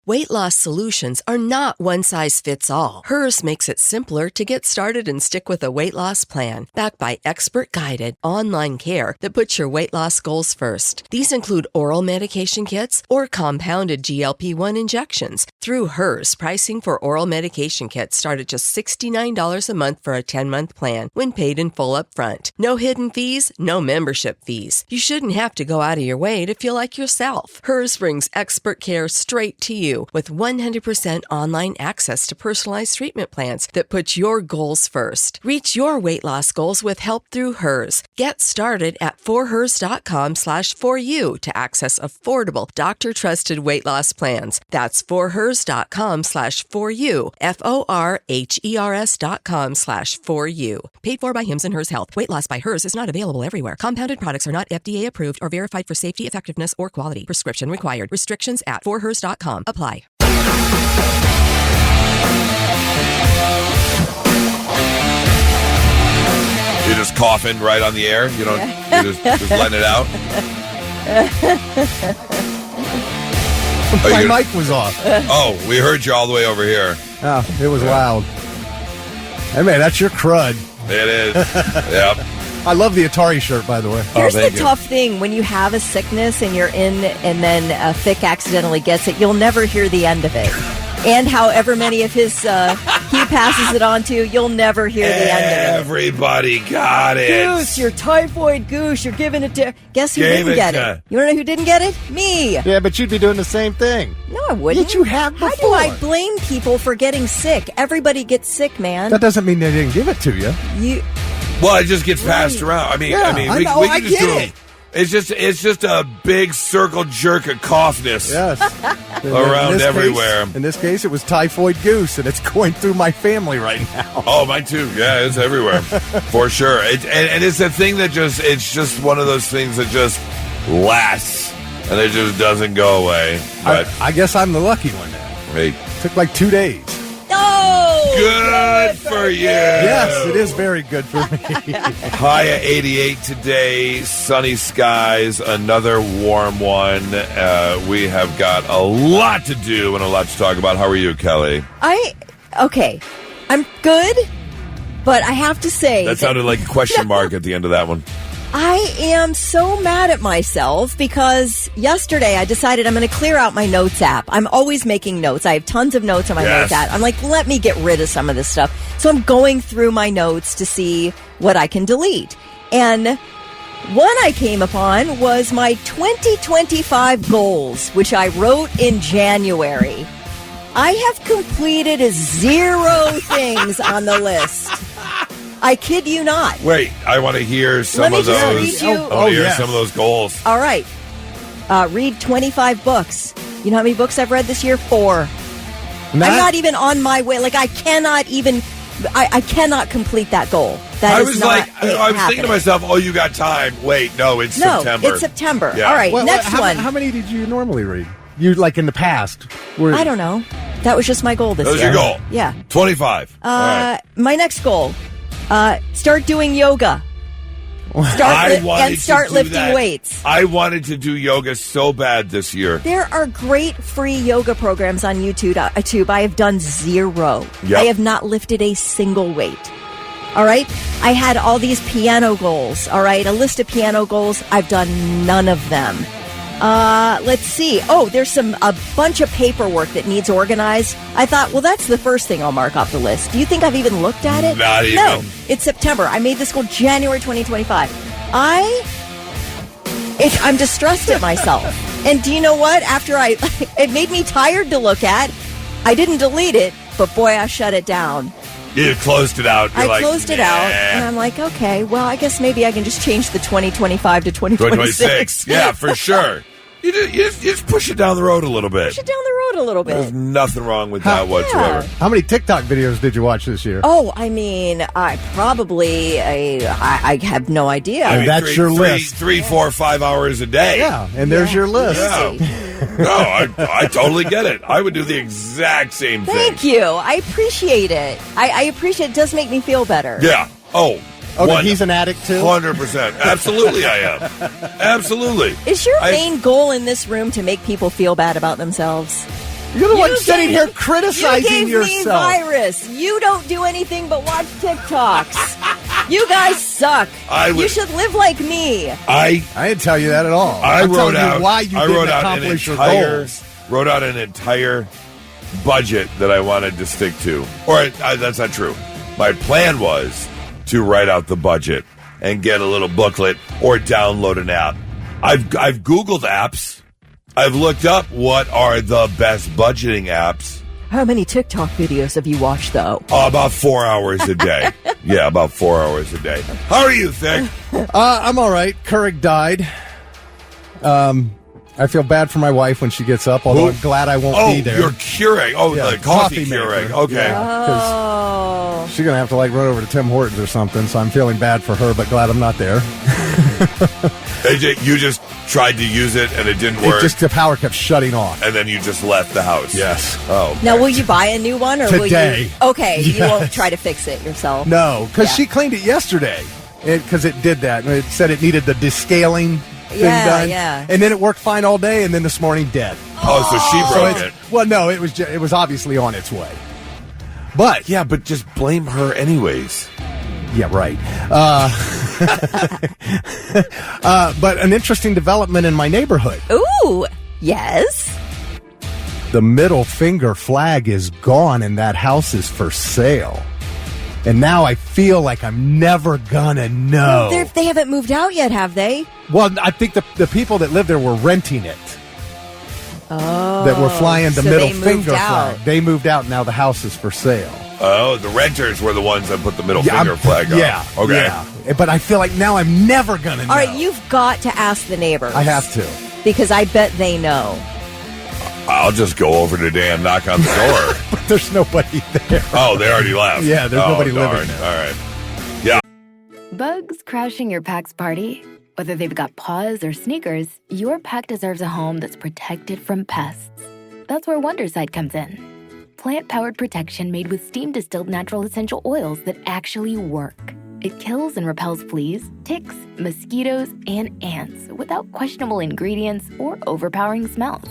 Weight loss solutions are not one size fits all. Hers makes it simpler to get started and stick with a weight loss plan, backed by expert-guided online care that puts your weight loss goals first. These include oral medication kits or compounded GLP-1 injections. Through Hers, pricing for oral medication kits start at just $69 a month for a 10-month plan when paid in full up front. No hidden fees, no membership fees. You shouldn't have to go out of your way to feel like yourself. Hers brings expert care straight to you with 100% online access to personalized treatment plans that put your goals first. Reach your weight loss goals with help through Hers. Get started at forhers.com/4u to access affordable, doctor-trusted weight loss plans. That's forhers.com/4u, forhers.com/4u. Paid for by Hims and Hers Health. Weight loss by Hers is not available everywhere. Compounded products are not FDA approved or verified for safety, effectiveness, or quality. Prescription required. Restrictions at forhers.com apply. You're just coughing right on the air? You don't, you're just letting it out? My mic was off. Oh, we heard you all the way over here. Oh, it was loud. Hey, man, that's your crud. It is. Yep. I love the Atari shirt, by the way. Here's the tough thing. When you have a sickness and you're in and then Thick accidentally gets it, you'll never hear the end of it. And however many of his he passes it on to, you'll never hear the end of it. Everybody got it. Goose, your typhoid goose, you're giving it to... Guess who didn't get it? You want to know who didn't get it? Me. Yeah, but you'd be doing the same thing. No, I wouldn't. Yet you have before. How do I blame people for getting sick? Everybody gets sick, man. That doesn't mean they didn't give it to you. Well, it just gets passed around. We can just do it. It's just a big circle jerk of coughness. Yes. Around everywhere. In this case, it was typhoid goose, and it's going through my family right now. Oh, mine too. Yeah, it's everywhere. For sure. And it's a thing that it's just one of those things that just lasts, and it just doesn't go away. But I guess I'm the lucky one now. Hey. Took like 2 days. Good for you. Yes, it is very good for me. High at 88 today, sunny skies, another warm one. We have got a lot to do and a lot to talk about. How are you, Kelly? Okay. I'm good, but I have to say... That sounded like a question mark at the end of that one. I am so mad at myself because yesterday I decided I'm going to clear out my notes app. I'm always making notes. I have tons of notes on my notes app. I'm like, let me get rid of some of this stuff. So I'm going through my notes to see what I can delete. And one I came upon was my 2025 goals, which I wrote in January. I have completed 0 things on the list. I kid you not. Wait, I want to hear some of those. Some of those goals. All right. Read 25 books. You know how many books I've read this year? 4. I'm not even on my way. Like, I cannot complete that goal. I was thinking to myself, oh, you got time. Wait, no, it's September. It's September. Yeah. All right, next one. How many did you normally read? You, like, in the past? I don't know. That was just my goal this year. That was your goal? Yeah. 25. My next goal. Start doing yoga. Start lifting weights. I wanted to do yoga so bad this year. There are great free yoga programs on YouTube. I have done 0. Yep. I have not lifted a single weight. All right? I had all these piano goals. All right? A list of piano goals. I've done none of them. Let's see. Oh, there's a bunch of paperwork that needs organized. I thought, well, that's the first thing I'll mark off the list. Do you think I've even looked at it? Not even. No, it's September. I made this goal January 2025. I'm distressed at myself. And do you know what? It made me tired to look at. I didn't delete it, but boy, I shut it down. You closed it out. I closed it out, and I'm like, okay, well, I guess maybe I can just change the 2025 to 2026. Yeah, for sure. You just push it down the road a little bit. Push it down the road a little bit. There's nothing wrong with that whatsoever. How many TikTok videos did you watch this year? Oh, I mean, I have no idea. I mean, that's your list. 3, 4, 5 hours a day. Yeah, and there's your list. Yeah. No, I totally get it. I would do the exact same thing. Thank you. I appreciate it. I appreciate it. It does make me feel better. Yeah. Oh, he's an addict too? 100%. Absolutely I am. Absolutely. Is your main goal in this room to make people feel bad about themselves? You're the one sitting here criticizing you gave yourself. me virus. You don't do anything but watch TikToks. You guys suck. You should live like me. I didn't tell you that at all. I wrote out why you didn't accomplish your goals. Wrote out an entire budget that I wanted to stick to. Or that's not true. My plan was to write out the budget and get a little booklet or download an app. I've Googled apps. I've looked up what are the best budgeting apps. How many TikTok videos have you watched, though? About 4 hours a day. Yeah, about 4 hours a day. How are you, Thick? I'm all right. Keurig died. I feel bad for my wife when she gets up, although I'm glad I won't be there. Oh, you're Keurig. Oh, Yeah, the coffee maker. Keurig. Okay. Yeah, she's going to have to run over to Tim Hortons or something, so I'm feeling bad for her, but glad I'm not there. AJ, you just tried to use it and it didn't work. The power kept shutting off. And then you just left the house. Yes. Oh. Now, will you buy a new one? Or Today. Will you? Okay, Yes. you won't try to fix it yourself. No, because she cleaned it yesterday. Because it did that. It said it needed the descaling thing done. Yeah. And then it worked fine all day, and then this morning, dead. Oh, so she broke it. Well, no, it was obviously on its way. But Yeah, but just blame her anyways. yeah, right. But an interesting development in my neighborhood. Ooh, yes. The middle finger flag is gone, and that house is for sale. And now I feel like I'm never gonna know. They haven't moved out yet, have they? Well, I think the people that live there were renting it. Oh. That were flying the so middle they moved finger out. flag. They moved out, and now the house is for sale. Oh, the renters were the ones that put the middle finger flag up. Yeah. Okay. Yeah. But I feel like now I'm never gonna know. All right, you've got to ask the neighbors. I have to. Because I bet they know. I'll just go over today and knock on the door. But there's nobody there. Oh, they already left. Yeah, there's nobody darn. living there. All right. Yeah. Bugs crashing your pack's party? Whether they've got paws or sneakers, your pack deserves a home that's protected from pests. That's where Wondercide comes in. Plant-powered protection made with steam-distilled natural essential oils that actually work. It kills and repels fleas, ticks, mosquitoes, and ants without questionable ingredients or overpowering smells.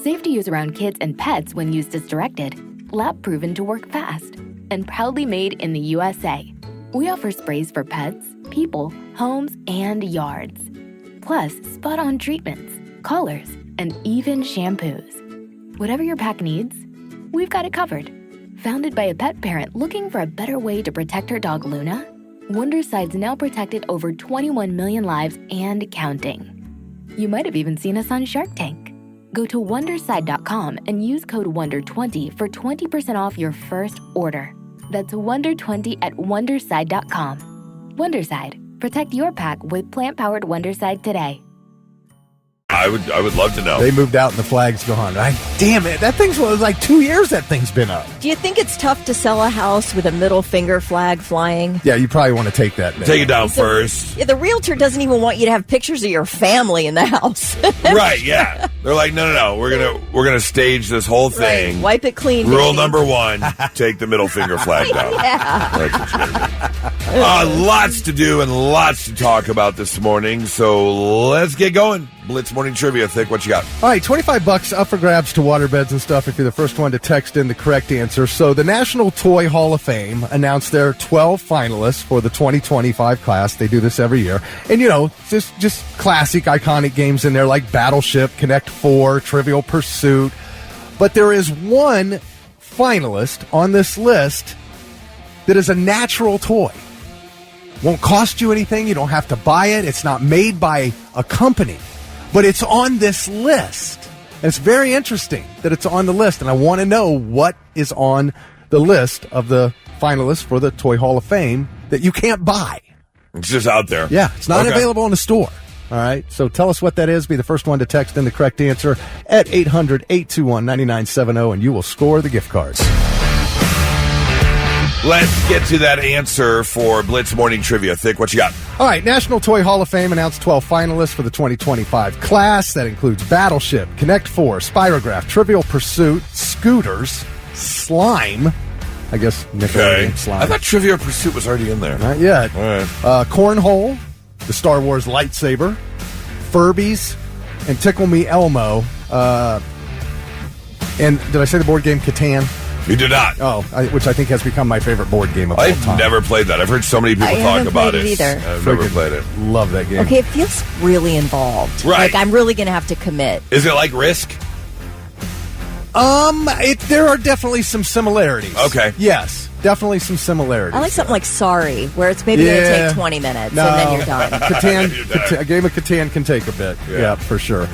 Safe to use around kids and pets when used as directed. Lab-proven to work fast. And proudly made in the USA. We offer sprays for pets, people, homes, and yards. Plus, spot-on treatments, collars, and even shampoos. Whatever your pack needs, we've got it covered. Founded by a pet parent looking for a better way to protect her dog Luna, Wondercide's now protected over 21 million lives and counting. You might have even seen us on Shark Tank. Go to Wondercide.com and use code WONDER20 for 20% off your first order. That's WONDER20 at Wondercide.com. Wondercide. Protect your pack with plant-powered Wondercide today. I would love to know. They moved out and the flag's gone. Damn it. That thing's like 2 years that thing's been up. Do you think it's tough to sell a house with a middle finger flag flying? Yeah, you probably want to take that. Take it down first. Yeah, the realtor doesn't even want you to have pictures of your family in the house. Right, yeah. They're like, no. We're gonna stage this whole thing. Right. Wipe it clean. Rule baby. number 1, take the middle finger flag down. Yeah. That's what you're gonna do. Lots to do and lots to talk about this morning, so let's get going. Blitz Morning Trivia. Thick, what you got? All right, $25 up for grabs to waterbeds and stuff if you're the first one to text in the correct answer. So the National Toy Hall of Fame announced their 12 finalists for the 2025 class. They do this every year. And, just classic, iconic games in there like Battleship, Connect 4, Trivial Pursuit. But there is one finalist on this list that is a natural toy. Won't cost you anything. You don't have to buy it. It's not made by a company. But it's on this list. And it's very interesting that it's on the list. And I want to know what is on the list of the finalists for the Toy Hall of Fame that you can't buy. It's just out there. Yeah, it's not available in the store. All right, so tell us what that is. Be the first one to text in the correct answer at 800-821-9970, and you will score the gift cards. Let's get to that answer for Blitz Morning Trivia. Thick, what you got? All right, National Toy Hall of Fame announced 12 finalists for the 2025 class. That includes Battleship, Connect 4, Spirograph, Trivial Pursuit, Scooters, Slime. I guess Nickelodeon Slime. I thought Trivial Pursuit was already in there. Not yet. All right. Cornhole, the Star Wars lightsaber, Furbies, and Tickle Me Elmo. And did I say the board game Catan? You did not. Oh, which I think has become my favorite board game of all time. I've never played that. I've heard so many people talk about it. Either. I've never played it. Love that game. Okay, it feels really involved. Right. Like I'm really going to have to commit. Is it like Risk? There are definitely some similarities. Okay. Yes, definitely some similarities. I like something like Sorry, where it's maybe going to take 20 minutes and then you're done. A game of Catan can take a bit. Yeah, for sure.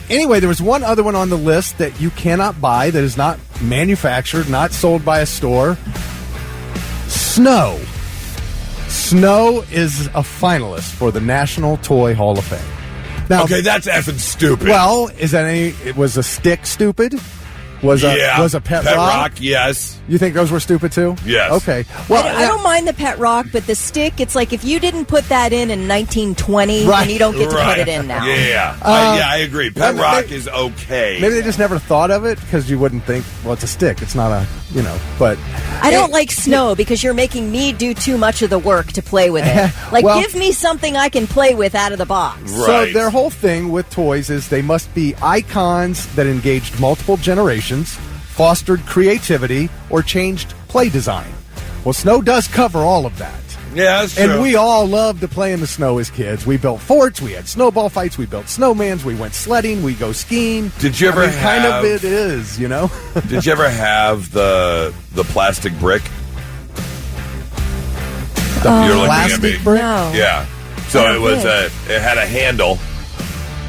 Anyway, there was one other one on the list that you cannot buy, that is not manufactured, not sold by a store. Snow. Snow is a finalist for the National Toy Hall of Fame. Now, Okay, that's effing stupid. well, was a stick stupid? Was a pet rock? Yes. You think those were stupid too? Yes. Okay. Well, I don't mind the pet rock, but the stick, it's like if you didn't put that in 1920, Right. then you don't get to put it in now. Yeah. I agree. Pet rock is okay. Maybe they just never thought of it because you wouldn't think, well, it's a stick. It's not a, but. I don't like snow because you're making me do too much of the work to play with it. Like, Well- give me something I can play with out of the box. Right. So their whole thing with toys is they must be icons that engaged multiple generations, fostered creativity, or changed play design. Well, snow does cover all of that. Yeah, that's true. And we all loved to play in the snow as kids. We built forts, we had snowball fights, we built snowmans, we went sledding, we go skiing. Did you ever kind of have- it is, Did you ever have the plastic brick? You're looking at me. plastic brick? No. Yeah. So I it was did. it had a handle,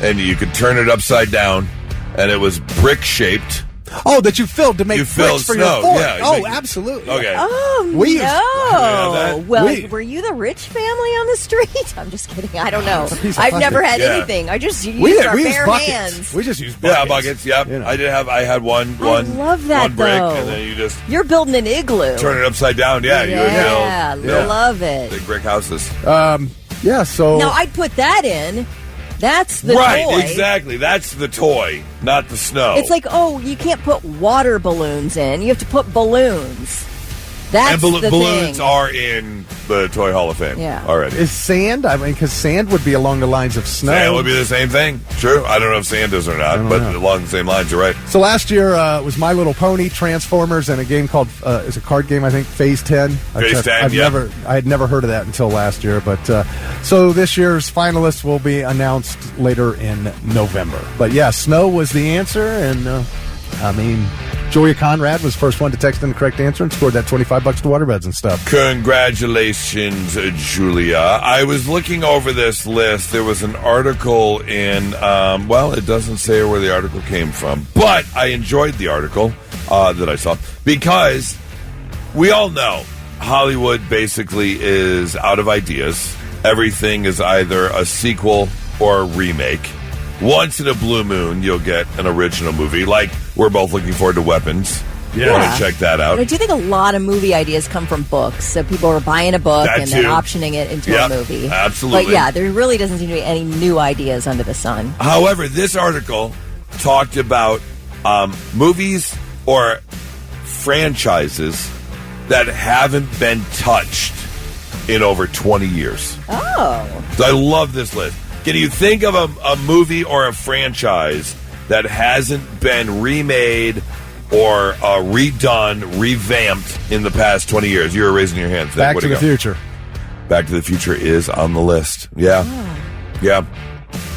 and you could turn it upside down, and it was brick shaped. Oh, that you filled to make You bricks filled for snow, your fort. yeah, Oh, like- absolutely. Okay. Oh, We used- no. that- Well, were you the rich family on the street? I'm just kidding. I don't know. piece of I've never plastic. had Yeah. anything. I just used We our used bare buckets. hands. We just used buckets. Yeah, buckets. Yep. I had one. I love that, one brick, though. and then you just You're building an igloo. turn it upside down. Yeah, you Yeah, would build love it. big brick houses. Yeah, so. Now, I'd put that in. That's the Right, toy. exactly. That's the toy, not the snow. It's like, oh, you can't put water balloons in. You have to put balloons. That's and the balloons thing. are in the Toy Hall of Fame Yeah. already. Is sand? I mean, because sand would be along the lines of snow. Sand would be the same thing. True. I don't know if sand is or not, but along the same lines, you're right. So last year was My Little Pony, Transformers, and a game called it's a card game, I think, Phase 10. Phase 10, yeah. I had never heard of that until last year, but so this year's finalists will be announced later in November. But yeah, snow was the answer, and Julia Conrad was the first one to text in the correct answer and scored that $25 to Waterbeds and stuff. Congratulations, Julia. I was looking over this list. There was an article in, it doesn't say where the article came from, but I enjoyed the article that I saw because we all know Hollywood basically is out of ideas. Everything is either a sequel or a remake. Once in a blue moon, you'll get an original movie. Like, we're both looking forward to Weapons. Yeah. Want to check that out. But I do think a lot of movie ideas come from books. So people are buying a book That and then too. optioning it into Yep, a movie. absolutely. But yeah, there really doesn't seem to be any new ideas under the sun. However, this article talked about movies or franchises that haven't been touched in over 20 years. Oh. So I love this list. Can you think of a movie or a franchise that hasn't been remade or redone, revamped in the past 20 years? You're raising your hand. Back to the Future. Back to the Future is on the list. Yeah. Yeah.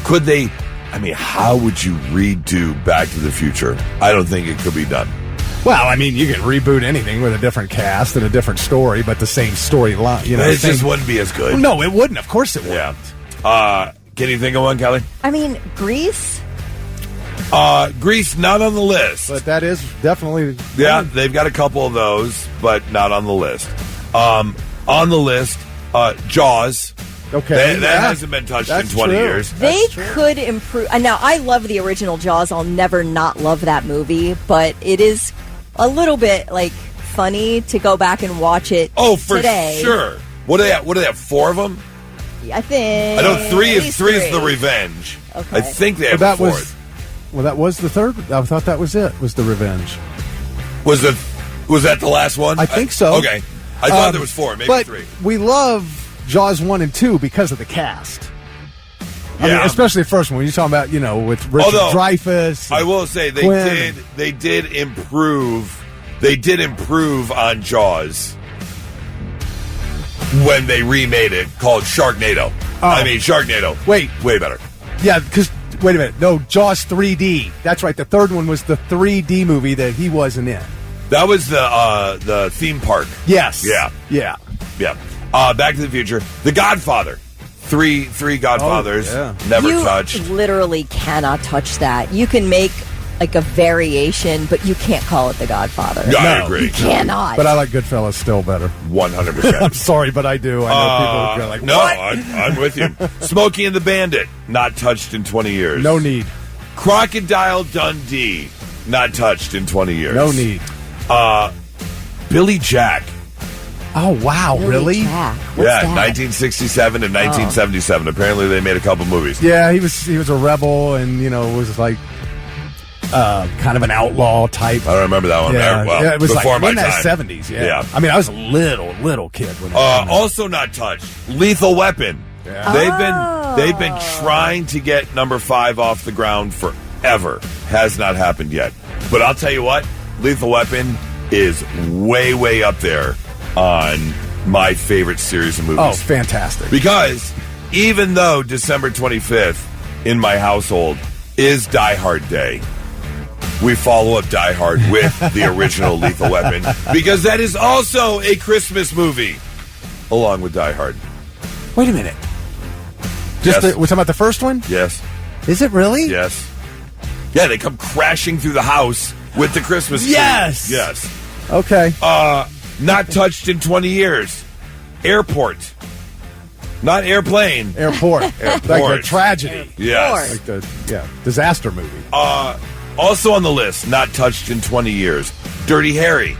Could they, how would you redo Back to the Future? I don't think it could be done. Well, you can reboot anything with a different cast and a different story, but the same storyline. It just wouldn't be as good. No, it wouldn't. Of course it wouldn't. Yeah. Can you think of one, Kelly? Grease? Grease, not on the list. But that is definitely... Yeah, they've got a couple of those, but not on the list. On the list, Jaws. Okay. That hasn't been touched in 20 years. They could improve. Now, I love the original Jaws. I'll never not love that movie, but it is a little bit, funny to go back and watch it today. Sure. What do they have, 4 of them? I think... I know 3 at is least the Revenge. Okay. I think they have that 4th. That was the third? I thought that was it, was the Revenge. Was that the last one? I think so. Okay. I thought there was 4, maybe but 3. We love Jaws 1 and 2 because of the cast. I mean, especially the first one. When you're talking about, with Richard Dreyfuss. I will say they did improve. They did improve on Jaws when they remade it, called Sharknado. Sharknado. Wait, way better. Yeah, because wait a minute. No, Jaws 3D. That's right. The third one was the 3D movie that he wasn't in. That was the theme park. Yes. Yeah. Back to the Future. The Godfather. Three Godfathers. Never touched. You literally cannot touch that. You can make like a variation, but you can't call it The Godfather. Yeah, I agree. You cannot. But I like Goodfellas still better. 100%. I'm sorry, but I do. I know people are like, no, what? I'm with you. Smokey and the Bandit. Not touched in 20 years. No need. Crocodile Dundee. Not touched in 20 years. No need. Billy Jack. Oh, wow. Billy really? Jack. What's Yeah, that? 1967 and 1977. Apparently they made a couple movies. Yeah, he was a rebel and, was like kind of an outlaw type. I don't remember that one. Yeah, it was before like my in time. the 70s. Yeah. I mean, I was a little kid when also not touched. Lethal Weapon. Yeah. They've been trying to get number 5 off the ground forever. Has not happened yet. But I'll tell you what, Lethal Weapon is way up there on my favorite series of movies. Oh, fantastic. Because even though December 25th in my household is Die Hard Day, we follow up Die Hard with the original Lethal Weapon, because that is also a Christmas movie, along with Die Hard. Wait a minute. Yes. We're talking about the first one? Yes. Is it really? Yes. Yeah, they come crashing through the house with the Christmas tree. Yes. Yes. Okay. Not touched in 20 years. Airport. Not airplane. Airport. Like a tragedy. Yes. Like the disaster movie. Also on the list, not touched in 20 years. Dirty Harry.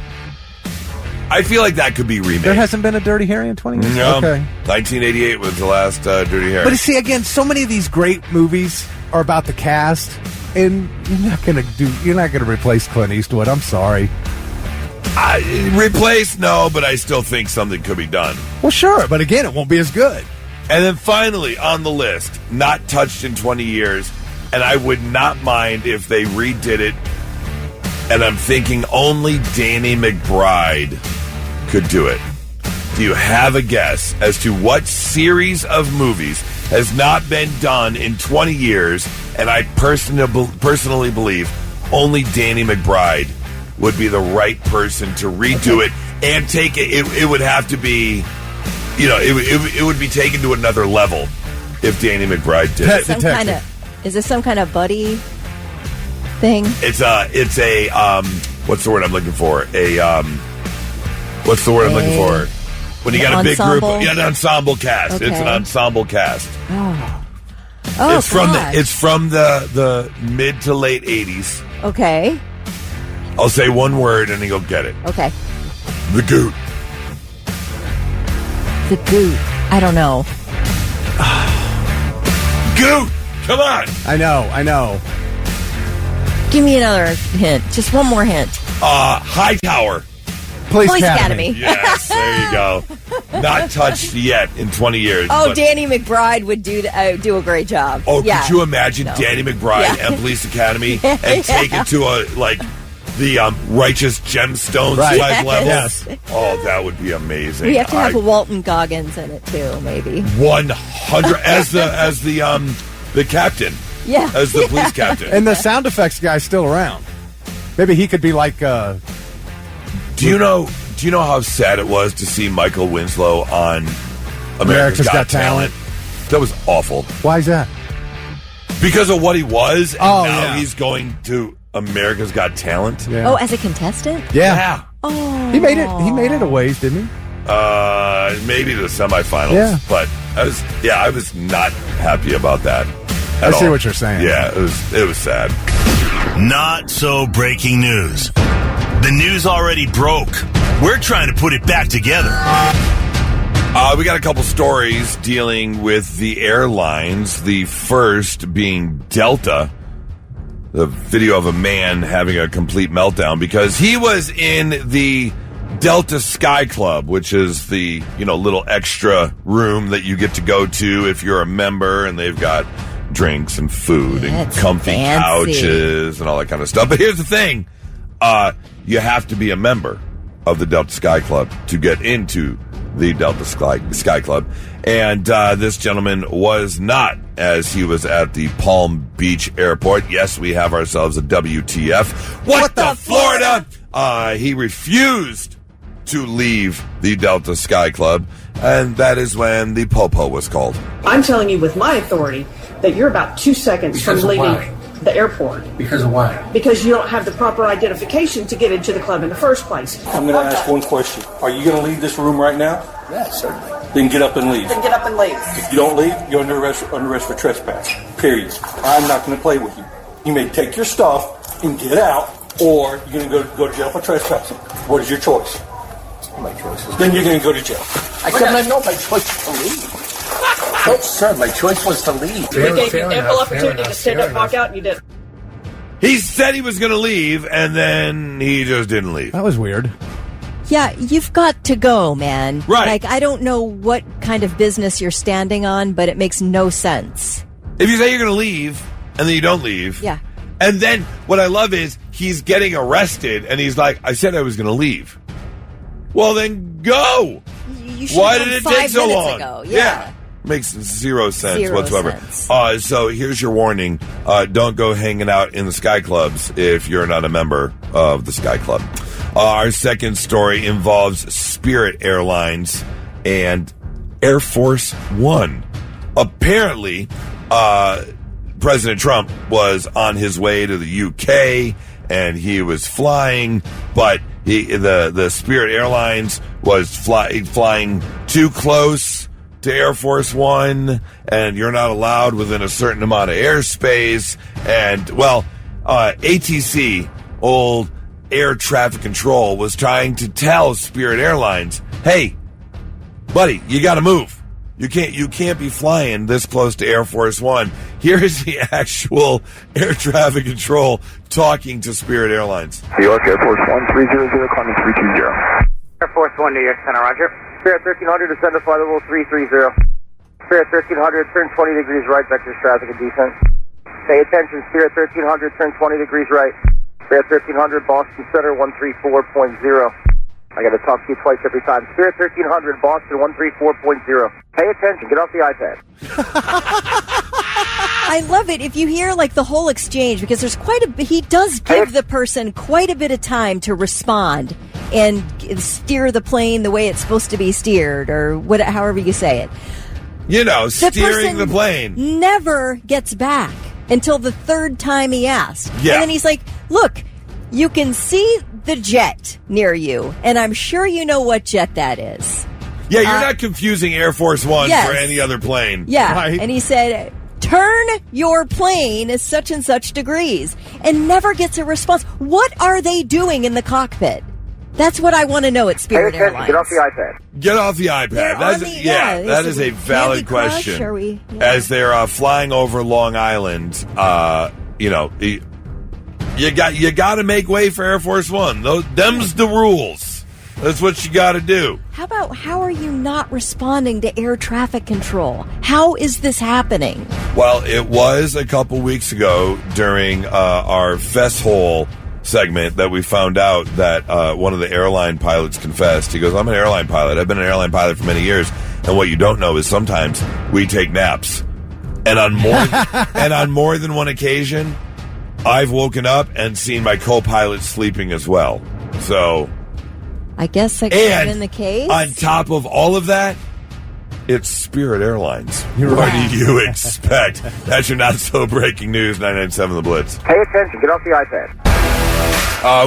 I feel like that could be remade. There hasn't been a Dirty Harry in 20 years? No. Okay. 1988 was the last Dirty Harry. But see, again, so many of these great movies are about the cast, and you're not gonna replace Clint Eastwood. I'm sorry. Replace, no, but I still think something could be done. Well, sure, but again, it won't be as good. And then finally on the list, not touched in 20 years, and I would not mind if they redid it, and I'm thinking only Danny McBride could do it. Do you have a guess as to what series of movies has not been done in 20 years, and I personally believe only Danny McBride would be the right person to redo it and take it. It would have to be, it would be taken to another level if Danny McBride did it. Is this some kind of buddy thing? It's a what's the word I'm looking for? What's the word I'm looking for? When you got a big group, an ensemble cast. Okay. It's an ensemble cast. Oh, it's from the mid to late 80s. Okay. I'll say one word and you'll get it. Okay. The Goot. The Goot. I don't know. Goot! Come on! I know. Give me another hint. Just one more hint. Hightower. Police Academy. Yes, there you go. Not touched yet in 20 years. Oh, Danny McBride would do a great job. Oh, yeah. Could you imagine Danny McBride and Police Academy and take it to the Righteous Gemstones type level? Yes. Oh, that would be amazing. We have to have Walton Goggins in it too, maybe. 100 as the captain. Yeah. As the police captain. And the sound effects guy's still around. Maybe he could be like Do you know how sad it was to see Michael Winslow on America's Got Talent? That was awful. Why is that? Because of what he was, and now he's going to America's Got Talent. Yeah. Oh, as a contestant? Yeah. Oh. He made it a ways, didn't he? Maybe the semifinals. Yeah. But I was not happy about that. I see what you're saying. Yeah, it was sad. Not so breaking news. The news already broke. We're trying to put it back together. We got a couple stories dealing with the airlines. The first being Delta. The video of a man having a complete meltdown because he was in the Delta Sky Club, which is the little extra room that you get to go to if you're a member, and they've got drinks and food and comfy fancy couches and all that kind of stuff. But here's the thing. You have to be a member of the Delta Sky Club to get into the Delta Sky Club. And this gentleman was not, as he was at the Palm Beach Airport. Yes, we have ourselves a WTF. What the Florida? He refused to leave the Delta Sky Club, and that is when the Popo was called. I'm telling you with my authority that you're about 2 seconds from leaving the airport. Because of why? Because you don't have the proper identification to get into the club in the first place. I'm going to ask one question. Are you going to leave this room right now? Yeah, certainly. Then get up and leave. Then get up and leave. If you don't leave, you're under arrest for trespass. Period. I'm not going to play with you. You may take your stuff and get out, or you're going to go to jail for trespassing. What is your choice? My choice is... Then you're going to go to jail. I couldn't know my choice was to leave. No, sir, my choice was to leave. We gave you ample opportunity to stand up and walk out, and you didn't. He said he was going to leave, and then he just didn't leave. That was weird. Yeah, you've got to go, man. Right. Like, I don't know what kind of business you're standing on, but it makes no sense. If you say you're going to leave, and then you don't leave. Yeah. And then what I love is he's getting arrested, and he's like, I said I was going to leave. Well, then go. Why did it take so long? Ago. Yeah. Makes zero sense Zero whatsoever. sense. So here's your warning. Don't go hanging out in the Sky Clubs if you're not a member of the Sky Club. Our second story involves Spirit Airlines and Air Force One. Apparently, President Trump was on his way to the UK and he was flying, but the Spirit Airlines was flying too close to Air Force One, and you're not allowed within a certain amount of airspace. And, well, ATC, old air traffic control, was trying to tell Spirit Airlines, hey, buddy, you got to move. You can't be flying this close to Air Force One. Here's the actual air traffic control talking to Spirit Airlines. New York Air Force 1300, climbing 320. Air Force 1, New York Center, roger. Spirit 1300, descend to flight level 330. Spirit 1300, turn 20 degrees right, vectors traffic and descent. Pay attention, Spirit 1300, turn 20 degrees right. Spirit 1300, Boston Center, 134.0. I got to talk to you twice every time. Spirit 1300, Boston 134.0. Pay attention. Get off the iPad. I love it if you hear like the whole exchange, because there's he does give the person quite a bit of time to respond and steer the plane the way it's supposed to be steered, or however you say it. You know, steering the plane. Never gets back until the third time he asked. Yeah. And then he's like, look, you can see the jet near you, and I'm sure you know what jet that is. Yeah, you're not confusing Air Force One for any other plane. Yeah, right. And he said, turn your plane as such and such degrees, and never gets a response. What are they doing in the cockpit? That's what I want to know at Spirit Airlines. Get off the iPad. Get off the iPad. That is a valid question. As they're flying over Long Island, you got to make way for Air Force One. Them's the rules. That's what you got to do. How are you not responding to air traffic control? How is this happening? Well, it was a couple weeks ago during our Fest Hole segment that we found out that one of the airline pilots confessed. He goes, I'm an airline pilot. I've been an airline pilot for many years. And what you don't know is sometimes we take naps. And on more than one occasion, I've woken up and seen my co-pilot sleeping as well. So I guess that could have been the case. On top of all of that, it's Spirit Airlines. What do you expect? That's your not-so-breaking news, 997 The Blitz. Pay attention. Get off the iPad.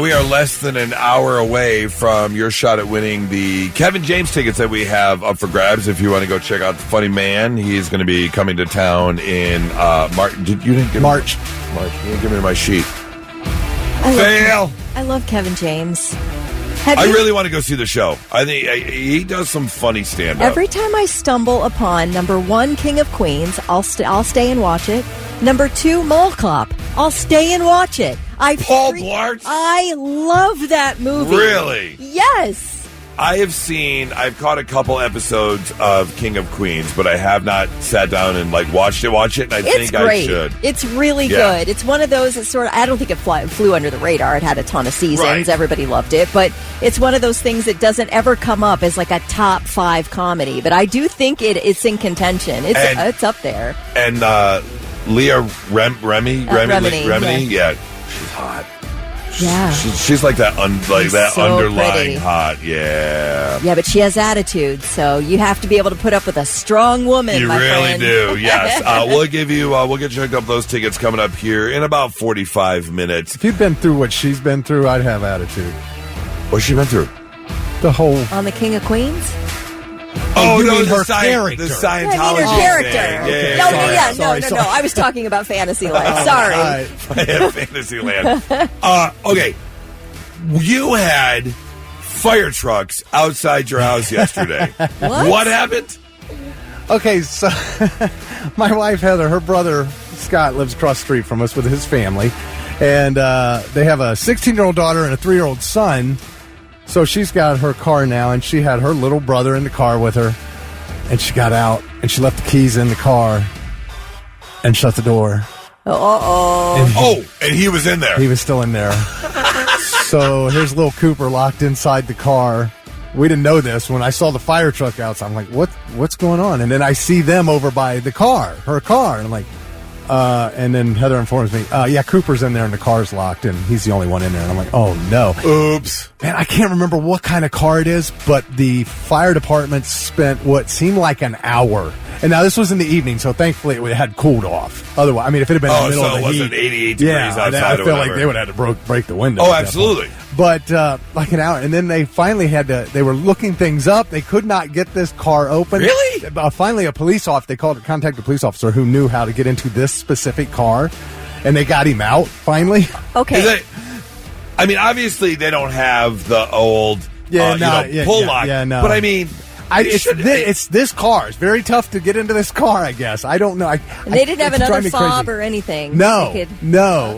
We are less than an hour away from your shot at winning the Kevin James tickets that we have up for grabs. If you want to go check out the Funny Man, he's going to be coming to town in March. You didn't give March. You didn't give me my sheet. I love Kevin James. I really want to go see the show. I think he does some funny stand-up. Every time I stumble upon number 1, King of Queens, I'll stay and watch it. Number 2, Mall Cop, I'll stay and watch it. Paul Blart? I love that movie. Really? Yes. I've caught a couple episodes of King of Queens, but I have not sat down and watched it, and I think great. I should. It's really good. It's one of those that I don't think it flew under the radar. It had a ton of seasons. Right. Everybody loved it, but it's one of those things that doesn't ever come up as a top 5 comedy, but I do think it's in it's up there. And Leah Remini, yeah, she's hot. Yeah, she's like that, so underlying pretty. hot. Yeah, yeah, but she has attitude, so you have to be able to put up with a strong woman. You my really friend. do. Yes, we'll get you hooked up those tickets coming up here in about 45 minutes. If you've been through what she's been through, I'd have attitude. What's she been through? The whole on the King of Queens. Oh, you no, mean her character. The Scientology I mean her character. Thing. No. I was talking about Fantasyland. Sorry. Fantasyland. Okay. You had fire trucks outside your house yesterday. What happened? Okay, so my wife, Heather, her brother, Scott, lives across the street from us with his family. And they have a 16-year-old daughter and a 3-year-old son. So she's got her car now, and she had her little brother in the car with her, and she got out, and she left the keys in the car and shut the door. And he was in there. He was still in there. So here's little Cooper locked inside the car. We didn't know this. When I saw the fire truck outside, I'm like, what's going on? And then I see them over by the car, her car, and I'm like, and then Heather informs me, yeah, Cooper's in there and the car's locked and he's the only one in there. And I'm like, oh no. Oops. Man, I can't remember what kind of car it is, but the fire department spent what seemed like an hour. And now this was in the evening, so thankfully it had cooled off. Otherwise, I mean, if it had been in the middle of the heat. So it wasn't 88 degrees outside I feel or like they would have had to break the window. Oh, absolutely. But like an hour. And then they finally they were looking things up. They could not get this car open. Really? Finally, they contacted a police officer who knew how to get into this specific car. And they got him out, finally. Okay. I mean, obviously they don't have the old pull lock. Yeah, no. But I mean... It's this car. It's very tough to get into this car, I guess. I don't know. And they didn't have another fob or anything. No. Okay.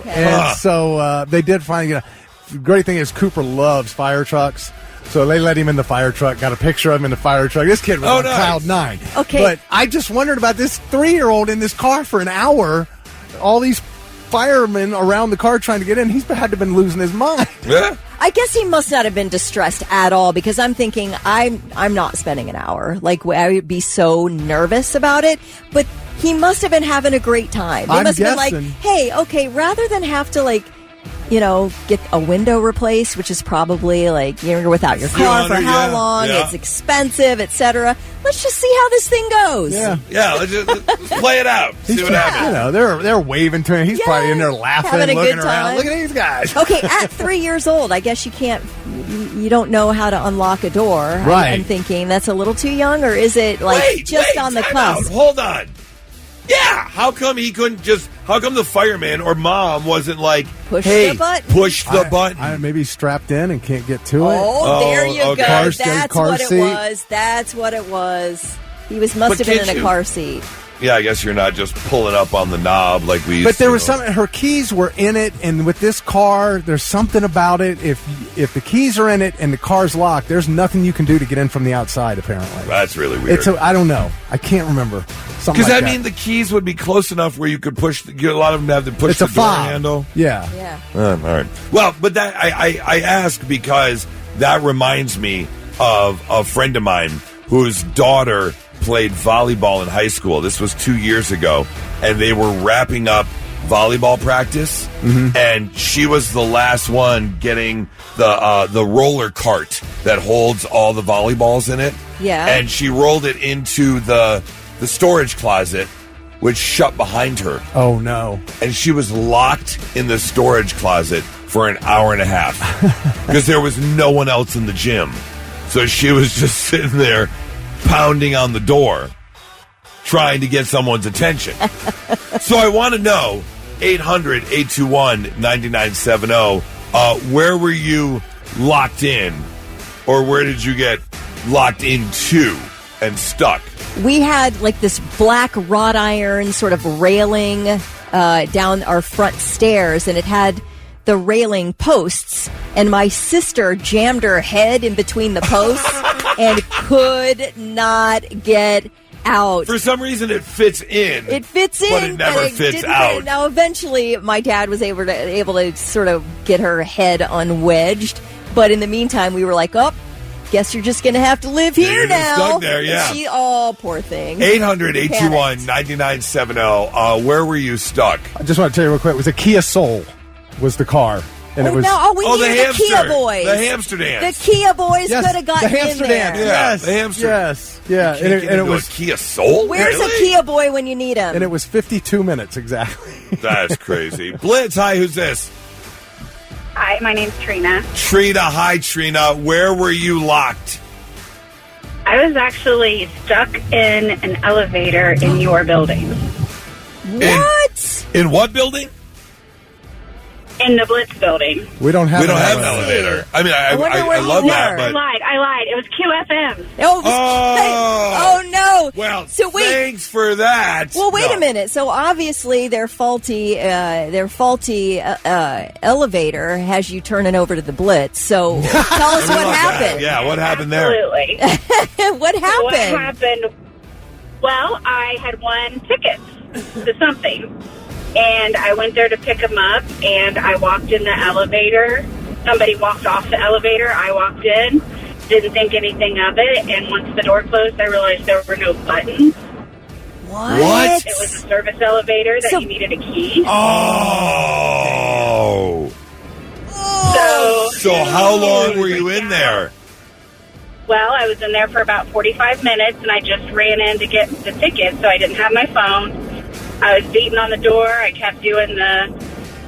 And so they did finally get the great thing is Cooper loves fire trucks. So they let him in the fire truck, got a picture of him in the fire truck. This kid was on cloud 9. Okay. But I just wondered about this 3-year-old in this car for an hour. All these firemen around the car trying to get in. He's had to have been losing his mind. Yeah. I guess he must not have been distressed at all because I'm thinking I'm not spending an hour. I would be so nervous about it. But he must have been having a great time. They must have been like, hey, okay, rather than have to get a window replaced, which is probably you're without your car for how long, it's expensive, etc. Let's just see how this thing goes. Let's play it out. See what happens. They're waving to him. He's probably in there laughing, looking around. Look at these guys. Okay, at 3 years old, I guess you don't know how to unlock a door. Right. I'm thinking that's a little too young, or is it on the cusp? Hold on. Yeah, how come the fireman or mom wasn't like, push the button? Maybe he's strapped in and can't get to it. Oh, there you go. That's what seat. It was. That's what it was. He must have been in a car seat. Yeah, I guess you're not just pulling up on the knob like we used to. But there was something, her keys were in it, and with this car, there's something about it. If the keys are in it and the car's locked, there's nothing you can do to get in from the outside, apparently. That's really weird. I don't know. I can't remember. Because the keys would be close enough where you could push, a lot of them have to push the door handle. Yeah. All right. Well, but that I ask because that reminds me of a friend of mine whose daughter played volleyball in high school. This was 2 years ago, and they were wrapping up volleyball practice, and she was the last one getting the roller cart that holds all the volleyballs in it. Yeah. And she rolled it into the storage closet, which shut behind her. Oh, no. And she was locked in the storage closet for an hour and a half because there was no one else in the gym. So she was just sitting there pounding on the door, trying to get someone's attention. So I want to know, 800-821-9970, where were you locked in, or where did you get locked into and stuck? We had this black wrought iron sort of railing down our front stairs, and it had the railing posts, and my sister jammed her head in between the posts and could not get out. For some reason, it fits in. It fits in, but it never fits out. Now, eventually, my dad was able to sort of get her head unwedged. But in the meantime, we were like, oh, guess you're just going to have to live here now. Stuck there, yeah. Poor thing. 800-821-9970. Where were you stuck? I just want to tell you real quick. It was a Kia Soul was the car. And we needed the Kia boys. The hamster dance. The Kia boys could have gotten the hamster in there. dance. Yeah, the hamster. Yes. Yeah. And it was a Kia Soul? Where's a Kia boy when you need him? And it was 52 minutes exactly. That's crazy. Blitz, hi, who's this? Hi, my name's Trina. Trina, hi, Trina. Where were you locked? I was actually stuck in an elevator in your building. What? In what building? In the Blitz building. We don't have an elevator. I mean, I love that. But... I lied. It was QFM. Oh no. Well, so wait. Thanks for that. Well, wait a minute. So obviously their faulty elevator has you turning over to the Blitz. So tell us what happened. Yeah, what happened there? Absolutely. What happened? What happened? Well, I had won tickets to something. And I went there to pick him up, and I walked in the elevator. Somebody walked off the elevator. I walked in, didn't think anything of it, and once the door closed, I realized there were no buttons. What? It was a service elevator that you needed a key. Oh. So how long were you in there? Well, I was in there for about 45 minutes, and I just ran in to get the ticket, so I didn't have my phone. I was beating on the door. I kept doing the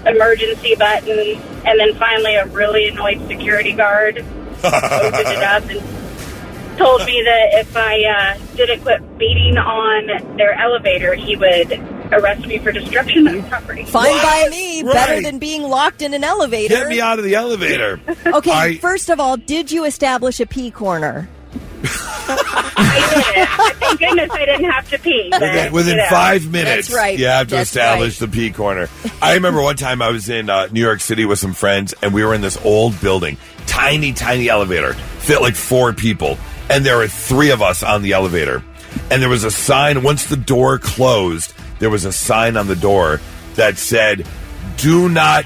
emergency button. And then finally a really annoyed security guard opened it up and told me that if I didn't quit beating on their elevator, he would arrest me for destruction of property. Fine by me. Right. Better than being locked in an elevator. Get me out of the elevator. Okay, first of all, did you establish a pee corner? I didn't. Thank goodness I didn't have to pee. Within 5 minutes, that's right. you have to establish the pee corner. I remember one time I was in New York City with some friends, and we were in this old building. Tiny, tiny elevator. Fit like 4 people. And there were 3 of us on the elevator. And there was a sign, once the door closed, there was a sign on the door that said, "Do not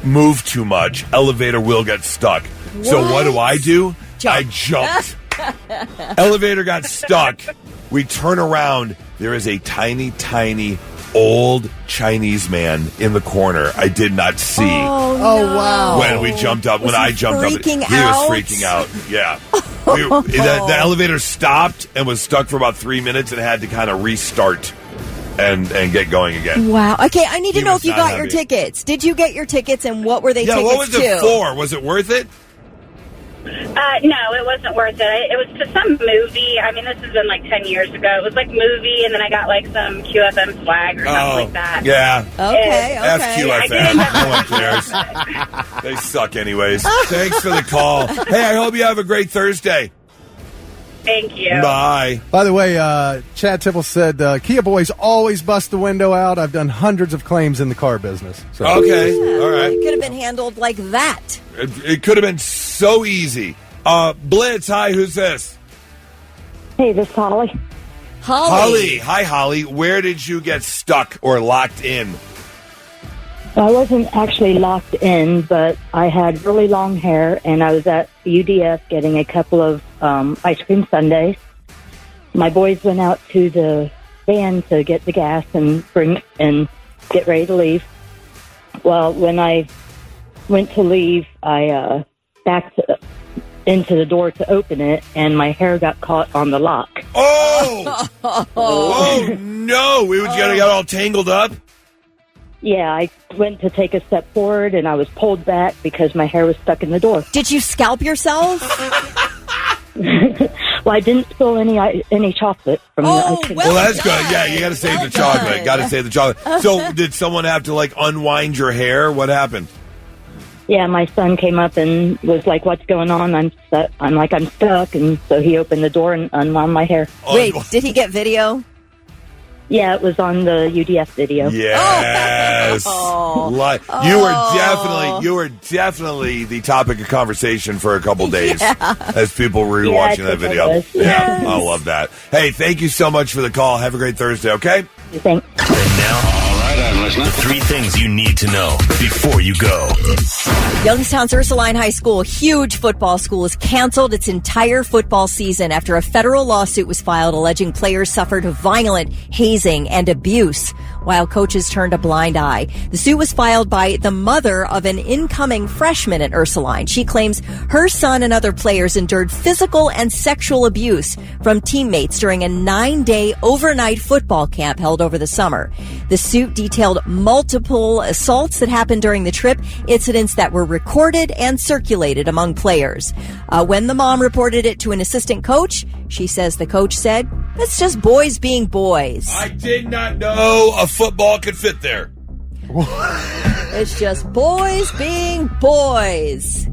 move too much. Elevator will get stuck." What? So what do? I jumped. Elevator got stuck. We turn around. There is a tiny, tiny, old Chinese man in the corner. I did not see. Oh wow! When we jumped up, when I jumped up, he was freaking out. Yeah. The elevator stopped and was stuck for about 3 minutes and had to kind of restart and get going again. Wow. Okay, I need to know if you got your tickets. Did you get your tickets, and what were they tickets to? Yeah, what was it for? Was it worth it? No, it wasn't worth it. It was to some movie. I mean, this has been like 10 years ago. It was like movie, and then I got like some QFM swag or something like that. Yeah. Okay. F QFM. No one cares. They suck anyways. Thanks for the call. Hey, I hope you have a great Thursday. Thank you. Bye. By the way, Chad Tipple said, Kia boys always bust the window out. I've done hundreds of claims in the car business. So. Okay. All right. It could have been handled like that. It could have been so easy. Blitz, hi, who's this? Hey, this is Holly. Holly. Hi, Holly. Where did you get stuck or locked in? I wasn't actually locked in, but I had really long hair, and I was at UDF getting a couple of ice cream sundaes. My boys went out to the van to get the gas and get ready to leave. Well, when I went to leave, I backed into the door to open it, and my hair got caught on the lock. Oh! Oh, no! We got all tangled up? Yeah, I went to take a step forward, and I was pulled back because my hair was stuck in the door. Did you scalp yourself? Well, I didn't spill any chocolate from the ice cream. Well, that's good. Yeah, you got to save the chocolate. Got to save the chocolate. So, did someone have to unwind your hair? What happened? Yeah, my son came up and was like, "What's going on?" I'm stuck. I'm stuck, and so he opened the door and unwound my hair. Wait, did he get video? Yeah, it was on the UDF video. Yes. Oh. You were definitely the topic of conversation for a couple days as people were watching that video. Yes. I love that. Hey, thank you so much for the call. Have a great Thursday, okay? Thanks. And now, all right, I'm listening. 3 things you need to know before you go. Youngstown's Ursuline High School, huge football school, has canceled its entire football season after a federal lawsuit was filed alleging players suffered violent hazing and abuse while coaches turned a blind eye. The suit was filed by the mother of an incoming freshman at Ursuline. She claims her son and other players endured physical and sexual abuse from teammates during a 9-day overnight football camp held over the summer. The suit detailed multiple assaults that happened during the trip, incidents that were recorded and circulated among players. When the mom reported it to an assistant coach, she says the coach said, "It's just boys being boys." I did not know a football could fit there. It's just boys being boys.